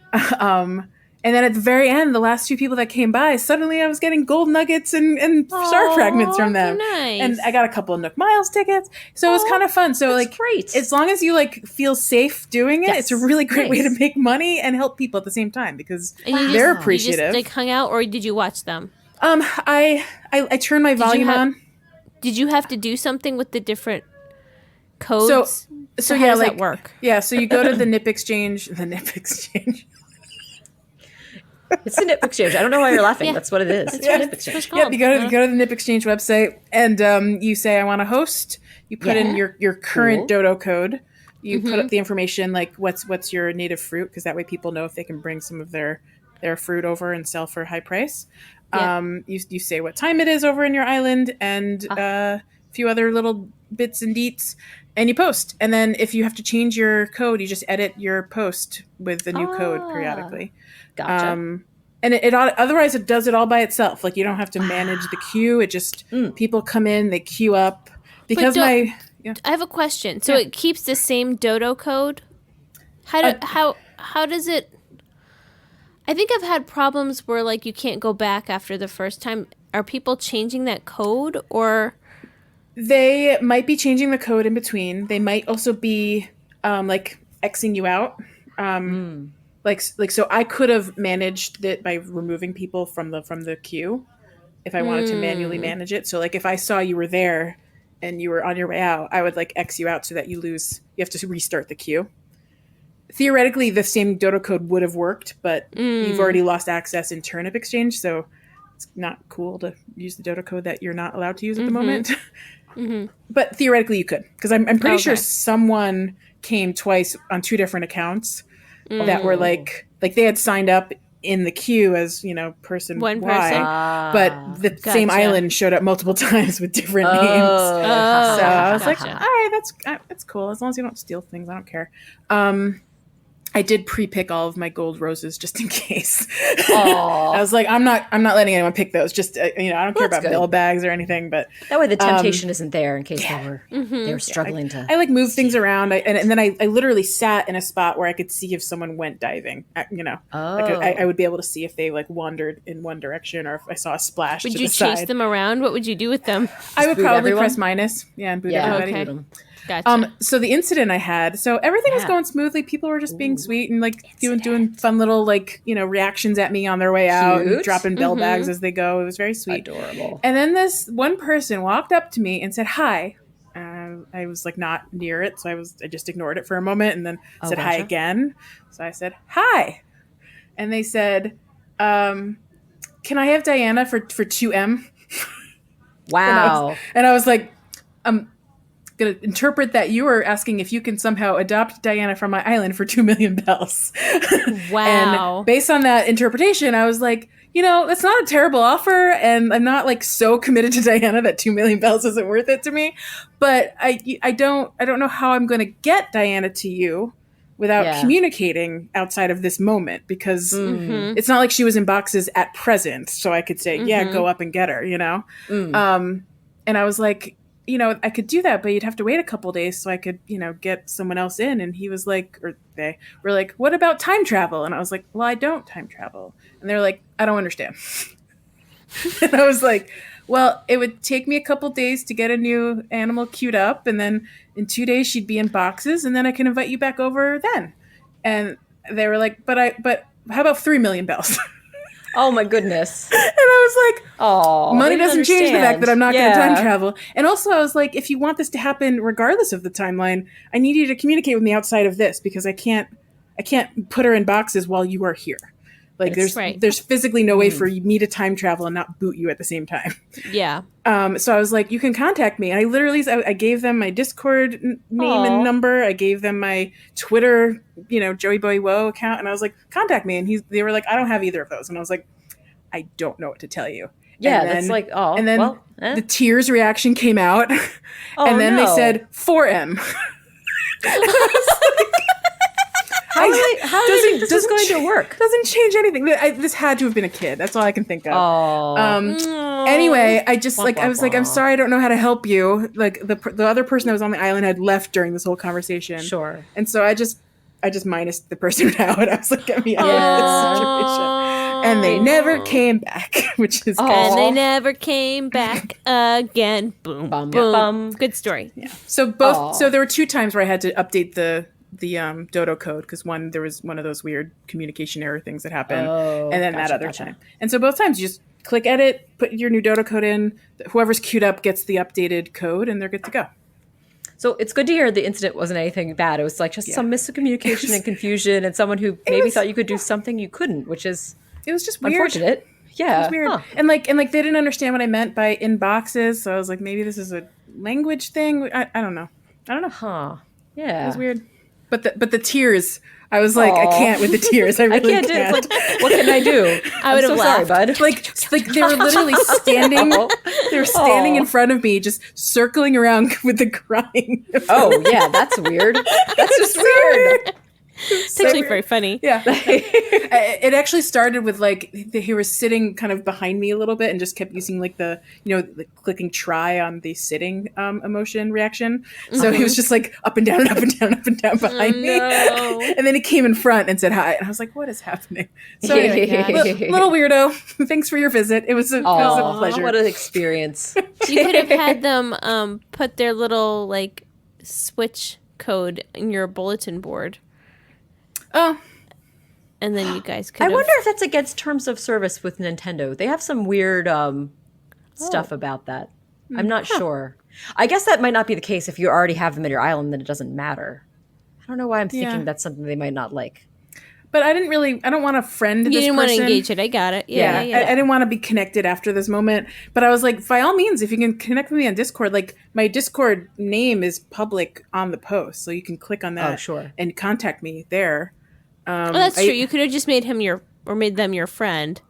and then at the very end, the last 2 people that came by, suddenly I was getting gold nuggets and star fragments from them, nice. and I got a couple of Nook Miles tickets, so it was kind of fun. So That's great. as long as you feel safe doing it, Yes. it's a really great way to Nice. make money and help people at the same time because And you they're just- appreciative. You just hung out, or did you watch them? I turned my volume have- on. Did you have to do something with the different codes? So how yeah, does that work? Yeah, so you go to the Nip Exchange, the Nip Exchange. It's the nip exchange. I don't know why you're laughing. Yeah. That's what it is. It's what a nip it's exchange. called. Yep, you go to the Nip Exchange website, and you say I want to host. You put in your current Cool. dodo code. You put up the information what's your native fruit, because that way people know if they can bring some of their fruit over and sell for a high price. Yeah. You say what time it is over in your island, and a few other little bits and deets, and you post. And then if you have to change your code, you just edit your post with the new code periodically. Gotcha. And it otherwise it does it all by itself. Like you don't have to manage the queue. It just people come in, they queue up. Because I have a question. So it keeps the same dodo code? How does it? I think I've had problems where like you can't go back after the first time. Are people changing that code, or they might be changing the code in between? They might also be like Xing you out. Like so I could have managed it by removing people from the queue if I wanted to manually manage it. So like if I saw you were there and you were on your way out, I would like X you out so that you have to restart the queue. Theoretically, the same dodo code would have worked, but you've already lost access in Turnip Exchange, so it's not cool to use the dodo code that you're not allowed to use at the moment. But theoretically, you could, because I'm pretty sure someone came twice on 2 different accounts that were like they had signed up in the queue as person one Y, person, but the same island showed up multiple times with different names. So I was like, all right, that's cool, as long as you don't steal things, I don't care. I did pre-pick all of my gold roses just in case. I was like, I'm not letting anyone pick those. Just I don't care about bill bags or anything, but that way the temptation isn't there in case they were struggling to. I like move things around, and then I literally sat in a spot where I could see if someone went diving. Like I would be able to see if they like wandered in one direction or if I saw a splash. Would to you the side. chase them around? What would you do with them? I would probably press minus, and boot everybody. Okay. Gotcha. So the incident I had, so everything was going smoothly. People were just being sweet and like doing fun little like reactions at me on their way out, and dropping bell bags as they go. It was very sweet, adorable. And then this one person walked up to me and said hi. I was like not near it, so I just ignored it for a moment, and then said hi again. So I said hi, and they said, "Can I have Diana for 2M?" Wow. And I was like, going to interpret that you were asking if you can somehow adopt Diana from my island for 2 million bells. Wow. And based on that interpretation, I was like, that's not a terrible offer, and I'm not like so committed to Diana that 2 million bells isn't worth it to me. But I don't know how I'm going to get Diana to you without communicating outside of this moment, because it's not like she was in boxes at present, so I could say, go up and get her, And I was like, I could do that, but you'd have to wait a couple days so I could, get someone else in. And he was like, or they were like, what about time travel? And I was like, well, I don't time travel. And they're like, I don't understand. And I was like, well, it would take me a couple days to get a new animal queued up. And then in 2 days she'd be in boxes, and then I can invite you back over then. And they were like, but how about 3 million bells? Oh my goodness. And I was like, oh, money doesn't change the fact that I'm not going to time travel. And also I was like, if you want this to happen regardless of the timeline, I need you to communicate with me outside of this, because I can't put her in boxes while you are here. Like there's physically no way for me to time travel and not boot you at the same time. Yeah. So I was like, you can contact me. And I literally, I gave them my Discord name and number. I gave them my Twitter, Joey Boy Woe account. And I was like, contact me. And they were like, I don't have either of those. And I was like, I don't know what to tell you. Yeah, that's like, and then the tears reaction came out. And then they said 4M. How is this going to work? Doesn't change anything. This had to have been a kid. That's all I can think of. Anyway, I just I was like, I'm sorry, I don't know how to help you. Like the other person that was on the island had left during this whole conversation. Sure. And so I just minus the person out. I was like, get me out of this situation. And they never came back, which is good. And they never came back again. Boom, boom, boom. Good story. Yeah. So there were 2 times where I had to update the dodo code, because there was one of those weird communication error things that happened, and then that other time. And so both times you just click edit, put your new dodo code in, whoever's queued up gets the updated code, and they're good to go. So it's good to hear the incident wasn't anything bad. It was like just some miscommunication and confusion, and someone who maybe thought you could do something you couldn't, which is it was just weird. Unfortunate. Yeah. It was weird. Huh. And like they didn't understand what I meant by in boxes, so I was like, maybe this is a language thing. I don't know. Huh. Yeah. It was weird. But the tears, I was like, I can't with the tears. I really can't. It's like, what can I do? I would have laughed. Sorry, bud. Like they were literally standing. They were standing in front of me, just circling around with the crying. Oh yeah, that's weird. That's just weird. It's actually very funny. Yeah. It actually started with like he was sitting kind of behind me a little bit and just kept using like the clicking try on the sitting emotion reaction. So he was just like up and down and up and down, up and down behind me. And then he came in front and said hi. And I was like, what is happening? So anyway, little weirdo. Thanks for your visit. It was a pleasure. What an experience. You could have had them put their little like switch code in your bulletin board. Oh. And then you guys could I wonder if that's against terms of service with Nintendo. They have some weird stuff about that. I'm not sure. I guess that might not be the case if you already have them at your island, then it doesn't matter. I don't know why I'm thinking that's something they might not like. But I don't want to friend this person. You didn't want to engage it. I got it. Yeah. I didn't want to be connected after this moment. But I was like, by all means, if you can connect with me on Discord, like my Discord name is public on the post. So you can click on that and contact me there. Well, that's true. You could have just made him made them your friend,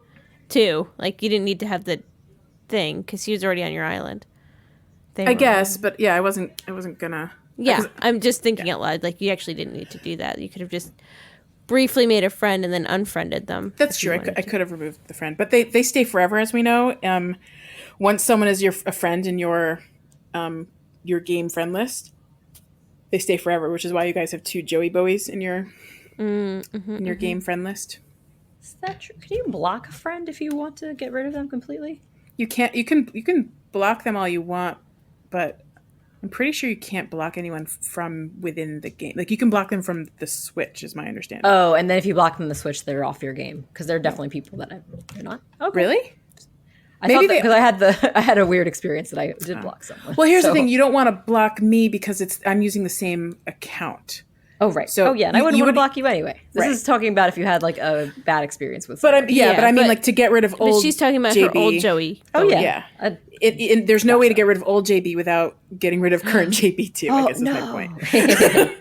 too. Like you didn't need to have the thing because he was already on your island. I guess, but yeah, I wasn't gonna. Yeah, I'm just thinking out loud. Like you actually didn't need to do that. You could have just briefly made a friend and then unfriended them. That's true. I could have removed the friend, but they stay forever, as we know. Once someone is a friend in your game friend list, they stay forever, which is why you guys have 2 Joey Bowies in your game friend list. Is that true? Can you block a friend if you want to get rid of them completely? You can't. You can block them all you want, but I'm pretty sure you can't block anyone from within the game. Like you can block them from the Switch, is my understanding. Oh, and then if you block them the Switch, they're off your game because there are definitely people that they're not. Okay. Really? I thought because I had a weird experience that I did block someone. Well, here's the thing: you don't want to block me because I'm using the same account. Oh right. So and I wouldn't want to block you anyway. This is talking about if you had like a bad experience with someone. But I mean like to get rid of old. But she's talking about JB. her old Joey. Oh yeah. There's no way to get rid of old JB without getting rid of current JB too. I guess is my point.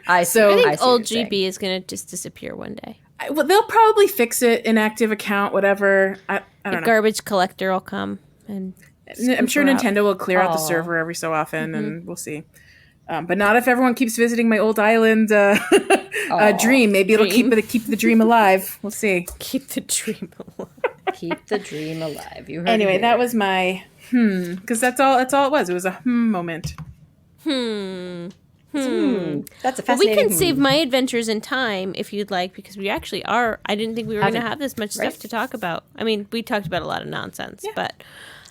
I think old JB is going to just disappear one day. Well, they'll probably fix it. Inactive account, whatever. I don't know. Garbage collector will come and. I'm sure Nintendo will clear out the server every so often, and we'll see. But not if everyone keeps visiting my old island dream. Maybe it'll keep the dream alive. We'll see. Keep the dream alive. Keep the dream alive. You heard anyway, that was my because that's all it was. It was a moment. That's a fascinating. Well, we can save my adventures in time if you'd like, because we actually are. I didn't think we were going to have this much stuff to talk about. I mean, we talked about a lot of nonsense, but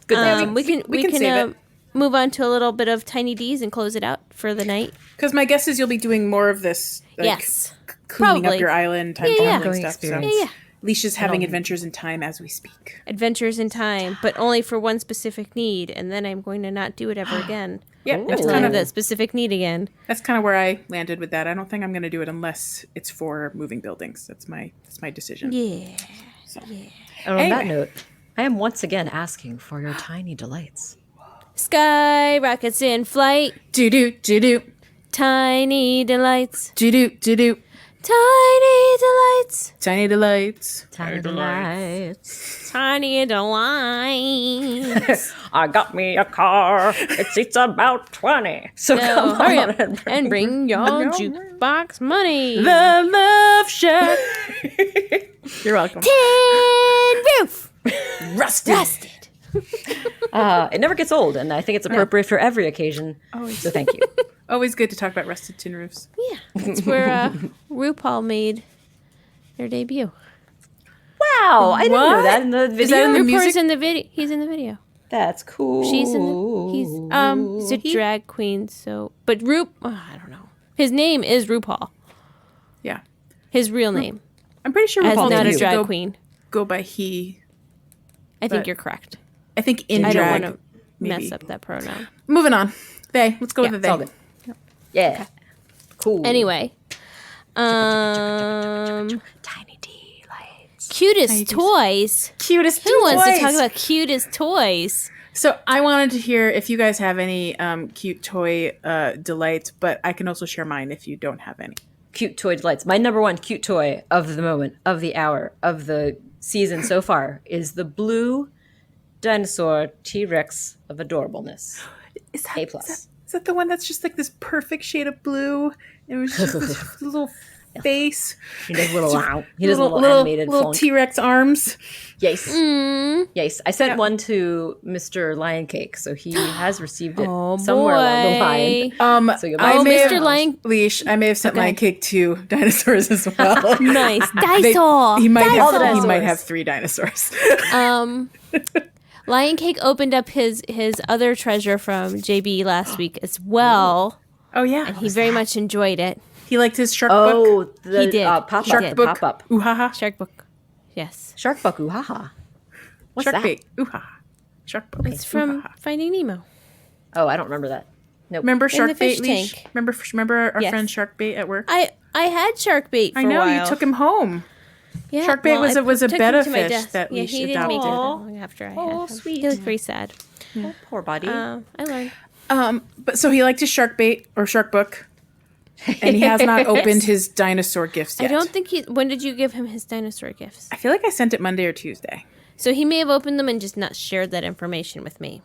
we can move on to a little bit of Tiny D's and close it out for the night. Because my guess is you'll be doing more of this, cleaning up your island, time traveling stuff. So Leisha's having adventures in time as we speak. Adventures in time, but only for one specific need, and then I'm going to not do it ever again. That's kind of that specific need again. That's kind of where I landed with that. I don't think I'm going to do it unless it's for moving buildings. That's my decision. Yeah. So. Yeah. And on that note, I am once again asking for your tiny delights. Sky rockets in flight. Do-do, do-do. Tiny delights. Do-do, do-do. Tiny delights. Tiny delights. Tiny delights. Tiny delights. I got me a car. It seats about 20. So come hurry on up and bring your jukebox money. The Love Shack. You're welcome. Tin roof. Rusted. It never gets old, and I think it's appropriate for every occasion. So thank you. Always good to talk about rusted tin roofs. Yeah, that's where RuPaul made their debut. Wow, I didn't know that in the video. Is that in the music? In the video. He's in the video. That's cool. She's in the. He's a drag queen. So, but I don't know. His name is RuPaul. Yeah, his real name. I'm pretty sure RuPaul RuPaul not a drag queen. Go by he. I think you're correct. I think in I drag. don't want to mess up that pronoun. Moving on. They. Let's go with the they. It's all good. Yeah. Cool. Anyway. Tiny D lights. Cutest toys. Cutest Who wants to talk about cutest toys? So I wanted to hear if you guys have any cute toy delights, but I can also share mine if you don't have any. cute toy delights. My number one cute toy of the moment, of the hour, of the season so far is the blue dinosaur T-Rex of adorableness. Is that, A+. Is that the one that's just like this perfect shade of blue? It was just this little face. He does a little animated little T-Rex arms. Yes. Yes. I sent one to Mr. Lion Cake, so he has received it somewhere along the line. So Leash, I may have sent Lion Cake 2 dinosaurs as well. Nice. Dinosaur. He might have 3 dinosaurs. Lion Cake opened up his other treasure from JB last week as well. Oh yeah. And he very much enjoyed it. He liked his shark book. He did. Shark book. Pop-up. Ooh-ha-ha. Shark book. Yes. Shark book. Ooh-ha-ha. What's Shark that? bait. Ooh-ha-ha. Shark book. It's from Ooh-ha-ha. Finding Nemo. Oh, I don't remember that. Nope. Remember the Shark fish Bait, Leash? tank. Remember our Yes. friend Shark Bait at work? I had shark bait for I know, a while. you took him home. Yeah, Shark bait was a took betta him to my fish desk. that yeah, we he didn't make it that adopted. long after I had him. Sweet. He was very sad. Oh, poor buddy. I learned. But so he liked his shark bait or shark book, and he has not opened his dinosaur gifts yet. I don't think he. When did you give him his dinosaur gifts? I feel like I sent it Monday or Tuesday. So he may have opened them and just not shared that information with me.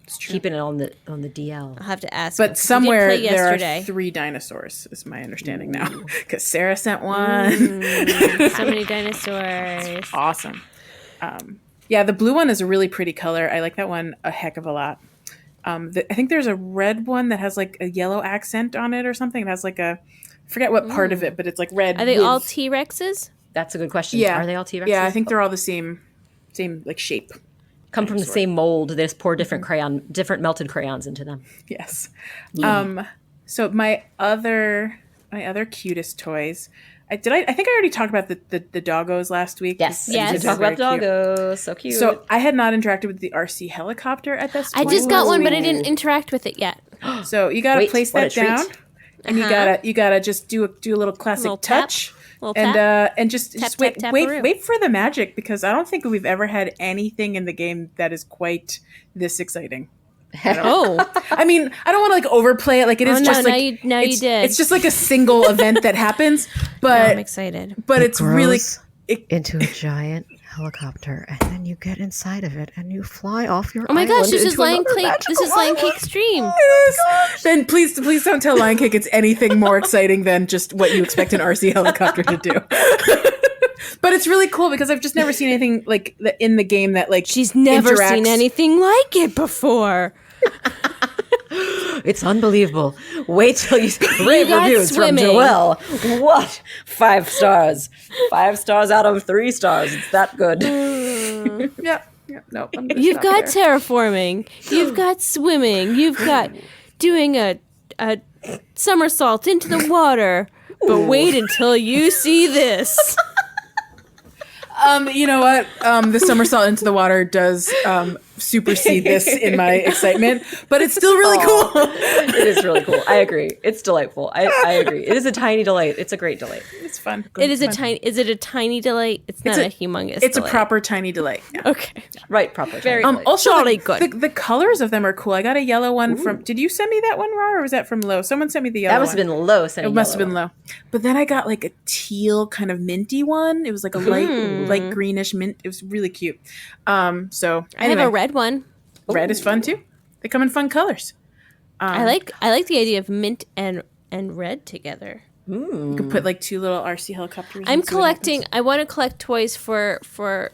It's true. Keeping it on the DL. I'll have to ask. him, But 'cause we did somewhere play there yesterday. are 3 dinosaurs, is my understanding now. Because Sarah sent one. So many dinosaurs. Awesome. Yeah, the blue one is a really pretty color. I like that one a heck of a lot. I think there's a red one that has like a yellow accent on it or something. It has like I forget what part of it, but it's like red. Are they all T-Rexes? That's a good question. Yeah. Are they all T-Rexes? Yeah, I think they're all the same like shape. Come from the same mold. They just pour different melted crayons into them. Yes. So my other cutest toys. I think I already talked about the doggos last week. Yes. Yes. We talk about doggos. So cute. So I had not interacted with the RC helicopter at this I point. just got one, but I didn't interact with it yet. So you gotta Wait, place what a that treat. down, and you gotta just do a little classic Little tap. touch, Little and tap. and just Tap, wait tap, wait taparoo. wait for the magic, because I don't think we've ever had anything in the game that is quite this exciting. Oh, I mean, I don't want to like overplay it. Like it is no, just now like you it's, did. It's just like a single event that happens, I'm but excited. it's really into a giant helicopter, and then you get inside of it and you fly off your Oh my gosh, island this is into Lion another Cake. This magical is Lion island. Cake Stream. Then please don't tell Lion Cake it's anything more exciting than just what you expect an RC helicopter to do. But it's really cool because I've just never seen anything like in the game that like She's never interacts. seen anything like it before. it's unbelievable. Wait till you rave got reviews from swimming. Joelle. What? 5 stars. 5 stars out of 3 stars. It's that good. Yeah. No. I'm gonna You've stop got there. terraforming. You've got swimming. You've got doing a somersault into the water. But wait until you see this. You know what? The somersault into the water does supersede this in my excitement, but it's still really cool. It is really cool. I agree. It's delightful. I agree. It is a tiny delight. It's a great delight. It's fun. It is a tiny. Is it a tiny delight? It's not a humongous. It's delight. a proper tiny delight. Yeah. Okay. Right, proper. Very tiny delight. Also, Jolly the, good. The colors of them are cool. I got a yellow one from. Did you send me that one, Ra, or was that from Low? Someone sent me the yellow. That must have been low. It must have been low. But then I got like a teal kind of minty one. It was like a light greenish mint. It was really cute. So I have a red one. Red is fun too. They come in fun colors. I like the idea of mint and red together. You could put like 2 little RC helicopters. I'm and see what collecting. I want to collect toys for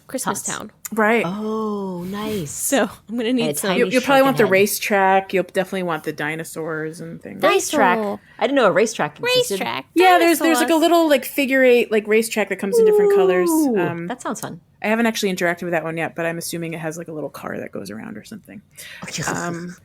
Christmas Town. happens. Right. Oh, nice. So I'm gonna need it's some. tiny. You'll probably want the Shrunken head. racetrack. You'll definitely want the dinosaurs and things. Racetrack. Dinosaur. I didn't know a racetrack existed. Racetrack. Yeah, there's like a dinosaurs. little like figure 8 like racetrack that comes in different colors. Ooh, that sounds fun. I haven't actually interacted with that one yet, but I'm assuming it has like a little car that goes around or something. That sounds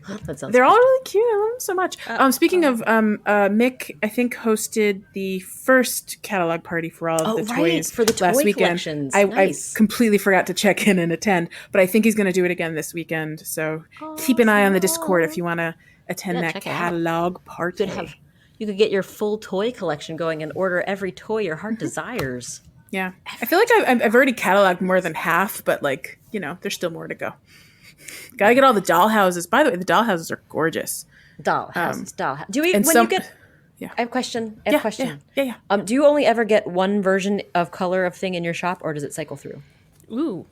They're fun. all really cute. I love them so much. Speaking of, Mick, I think hosted the first catalog party for all of the toys for the last toy weekend. collections. I Nice. completely forgot to check in and attend, but I think he's going to do it again this weekend. So keep an eye on the Discord if you want to attend that check it out. catalog party. You could get your full toy collection going and order every toy your heart desires. Yeah, I feel like I've already cataloged more than half, but like there's still more to go. Got to get all the doll houses. By the way, the doll houses are gorgeous. Dollhouses, dollhouse. Do we and when some- you get Yeah. I have a question. I have a question. Yeah. Do you only ever get one version of color of thing in your shop, or does it cycle through? Ooh.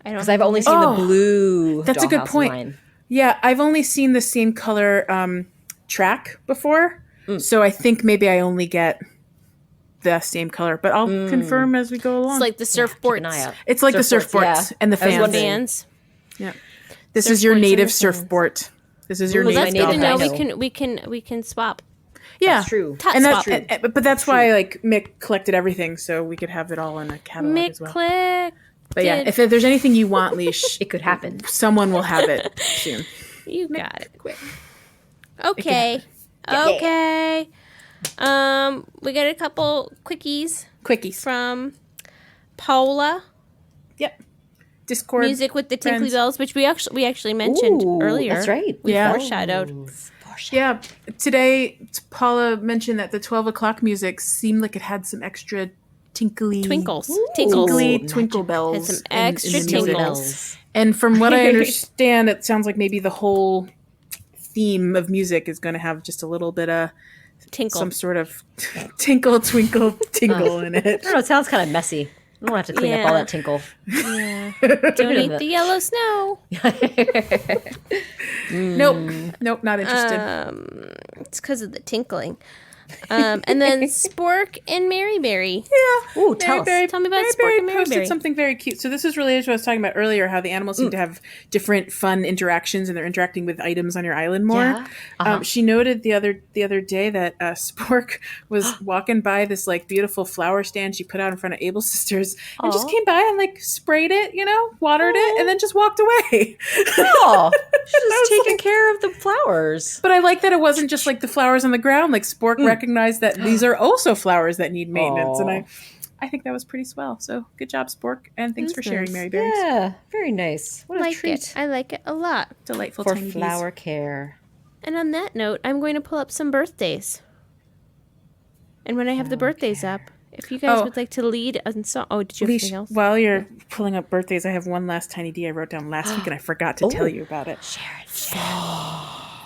I don't. Because I've only seen the blue. That's a good Dollhouse point. line. Yeah, I've only seen the same color track before, so I think maybe I only get the same color, but I'll confirm as we go along. It's like the surfboards. Keep an eye out. It's like the surfboards and the I was fans. wondering. Fans. Yeah, this is your Surfboards native and the fans. surfboard. This is your Well, That's native good to know. dollhouse. We can swap. Yeah, That's true. Tot and swap. but that's why like Mick collected everything, so we could have it all in a catalog as well. Click. But yeah, if there's anything you want, Leash, It could happen. someone will have it soon. You got it. Quick. Okay. Okay. We got a couple quickies Quickies. from Paula. Yep. Discord. Music with the tinkly friends. bells, which we actually mentioned Ooh, earlier. that's right. We Yeah. foreshadowed. Yeah. Today, Paula mentioned that the 12 o'clock music seemed like it had some extra tinkly Twinkles. tinkly Ooh, twinkle bells. Has some in extra the music. tingles. And from what I understand, it sounds like maybe the whole theme of music is going to have just a little bit of Tinkle. some sort of tinkle, twinkle, tingle in it. I don't know. It sounds kind of messy. I don't have to clean up all Yeah. that tinkle. Yeah. Don't eat the yellow snow. Nope, not interested. It's because of the tinkling. And then Spork and Maryberry. Yeah. Ooh, tell us. Tell me about Spork and posted Maryberry. something very cute. So this is related to what I was talking about earlier, how the animals seem to have different fun interactions and they're interacting with items on your island more. Yeah. She noted the other day that Spork was walking by this like beautiful flower stand she put out in front of Abel's sisters and just came by and like sprayed it, watered it, and then just walked away. Oh, she's just taking care of the flowers. But I like that it wasn't just like the flowers on the ground. Like Spork recognized that these are also flowers that need maintenance, and I think that was pretty swell. So good job, Spork, and thanks for sharing, nice. Maryberry. Yeah, very nice. What a Like treat it. I like it a lot. Delightful for tiny bees. flower care. And on that note, I'm going to pull up some birthdays. And when I have the birthdays up, if you guys would like to lead a song. Oh, did you have Leash, anything else? while you're pulling up birthdays, I have one last tiny D I wrote down last week, and I forgot to tell you about it.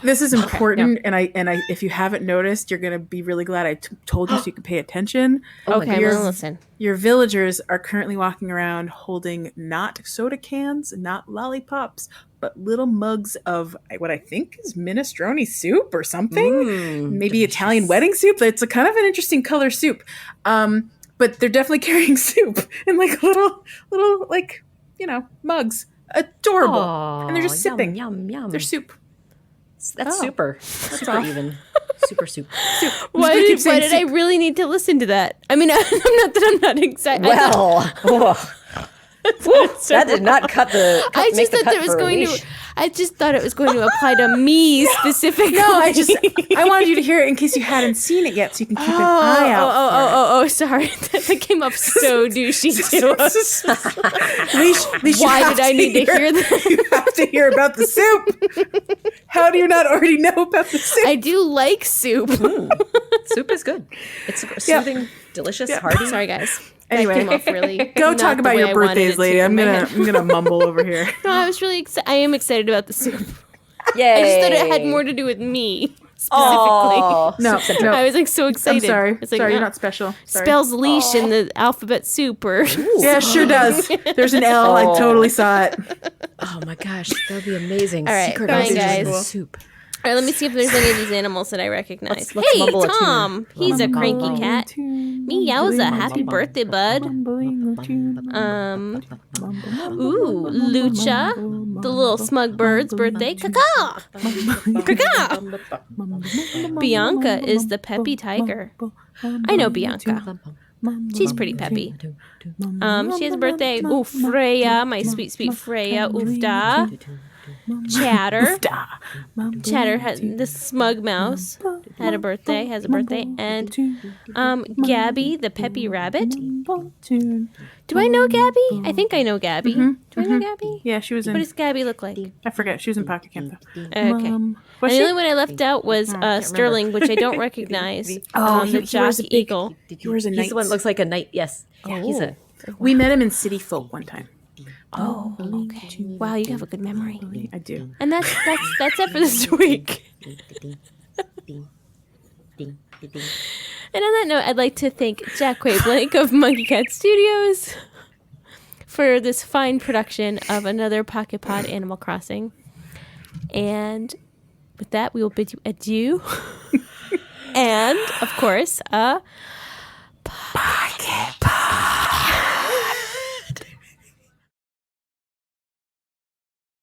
This is important, and I if you haven't noticed, you're gonna be really glad I told you so you can pay attention. Okay, your, well, listen. Your villagers are currently walking around holding not soda cans, not lollipops, but little mugs of what I think is minestrone soup or something. Maybe Italian wedding soup. It's a kind of an interesting color soup. But they're definitely carrying soup in like little like, mugs. Adorable. Aww, And they're just sipping. Yum, yum. Their soup. That's super. Super all. even. Super soup. Why gonna keep did saying I soup. really need to listen to that? I mean, I'm not excited. Well, that did not cut the. I just thought it was going to. I just thought it was going to apply to me specifically. No, I wanted you to hear it in case you hadn't seen it yet, so you can keep an eye out. Oh, sorry. That came up so douchey to us. Leash, Why did I need to hear that? You have to hear about the soup. How do you not already know about the soup? I do like soup. Soup is good. It's soothing, delicious, hearty. Sorry, guys. Anyway, That came off really. Go not talk the about way your I wanted birthdays, it lady. to I'm in my head. gonna mumble over here. No, I was really excited. I am excited about the soup. Yay! I just thought it had more to do with me specifically. Oh, No, no. I was like so excited. I'm sorry. It's like, Sorry, you're oh, not special. Sorry. Spells leash in the alphabet soup or Yeah, it sure does. There's an L. I totally saw it. Oh my gosh, that would be amazing. All right, Secret bye, messages guys. in the soup. All right, let me see if there's any of these animals that I recognize. Let's Hey, mumble a tune. Tom. He's a cranky cat. Meowza. Happy birthday, bud. Ooh, Lucha. The little smug bird's birthday. Caca. Caca. Bianca is the peppy tiger. I know Bianca. She's pretty peppy. She has a birthday. Ooh, Freya, my sweet, sweet Freya. Oofda. Chatter. Chatter had the smug mouse had a birthday, has a birthday, and Gabby, the peppy rabbit. Do I know Gabby? I think I know Gabby. Do I know Gabby? Yeah, she was in. What does Gabby look like? I forget. She was in Pocket Camp though. Okay. And Was the she? only one I left out was Sterling, which I don't recognize. The he wears jock a big- eagle. He wears a He's knight. the one that looks like a knight. Yes. Yeah, he's a. We met him in City Folk one time. Oh, okay. Wow, you have a good memory. I do. And that's it for this week. Ding, ding, ding. And on that note, I'd like to thank Jack Quay-Blank of Monkey Cat Studios for this fine production of another Pocket Pod Animal Crossing. And with that, we will bid you adieu. And, of course,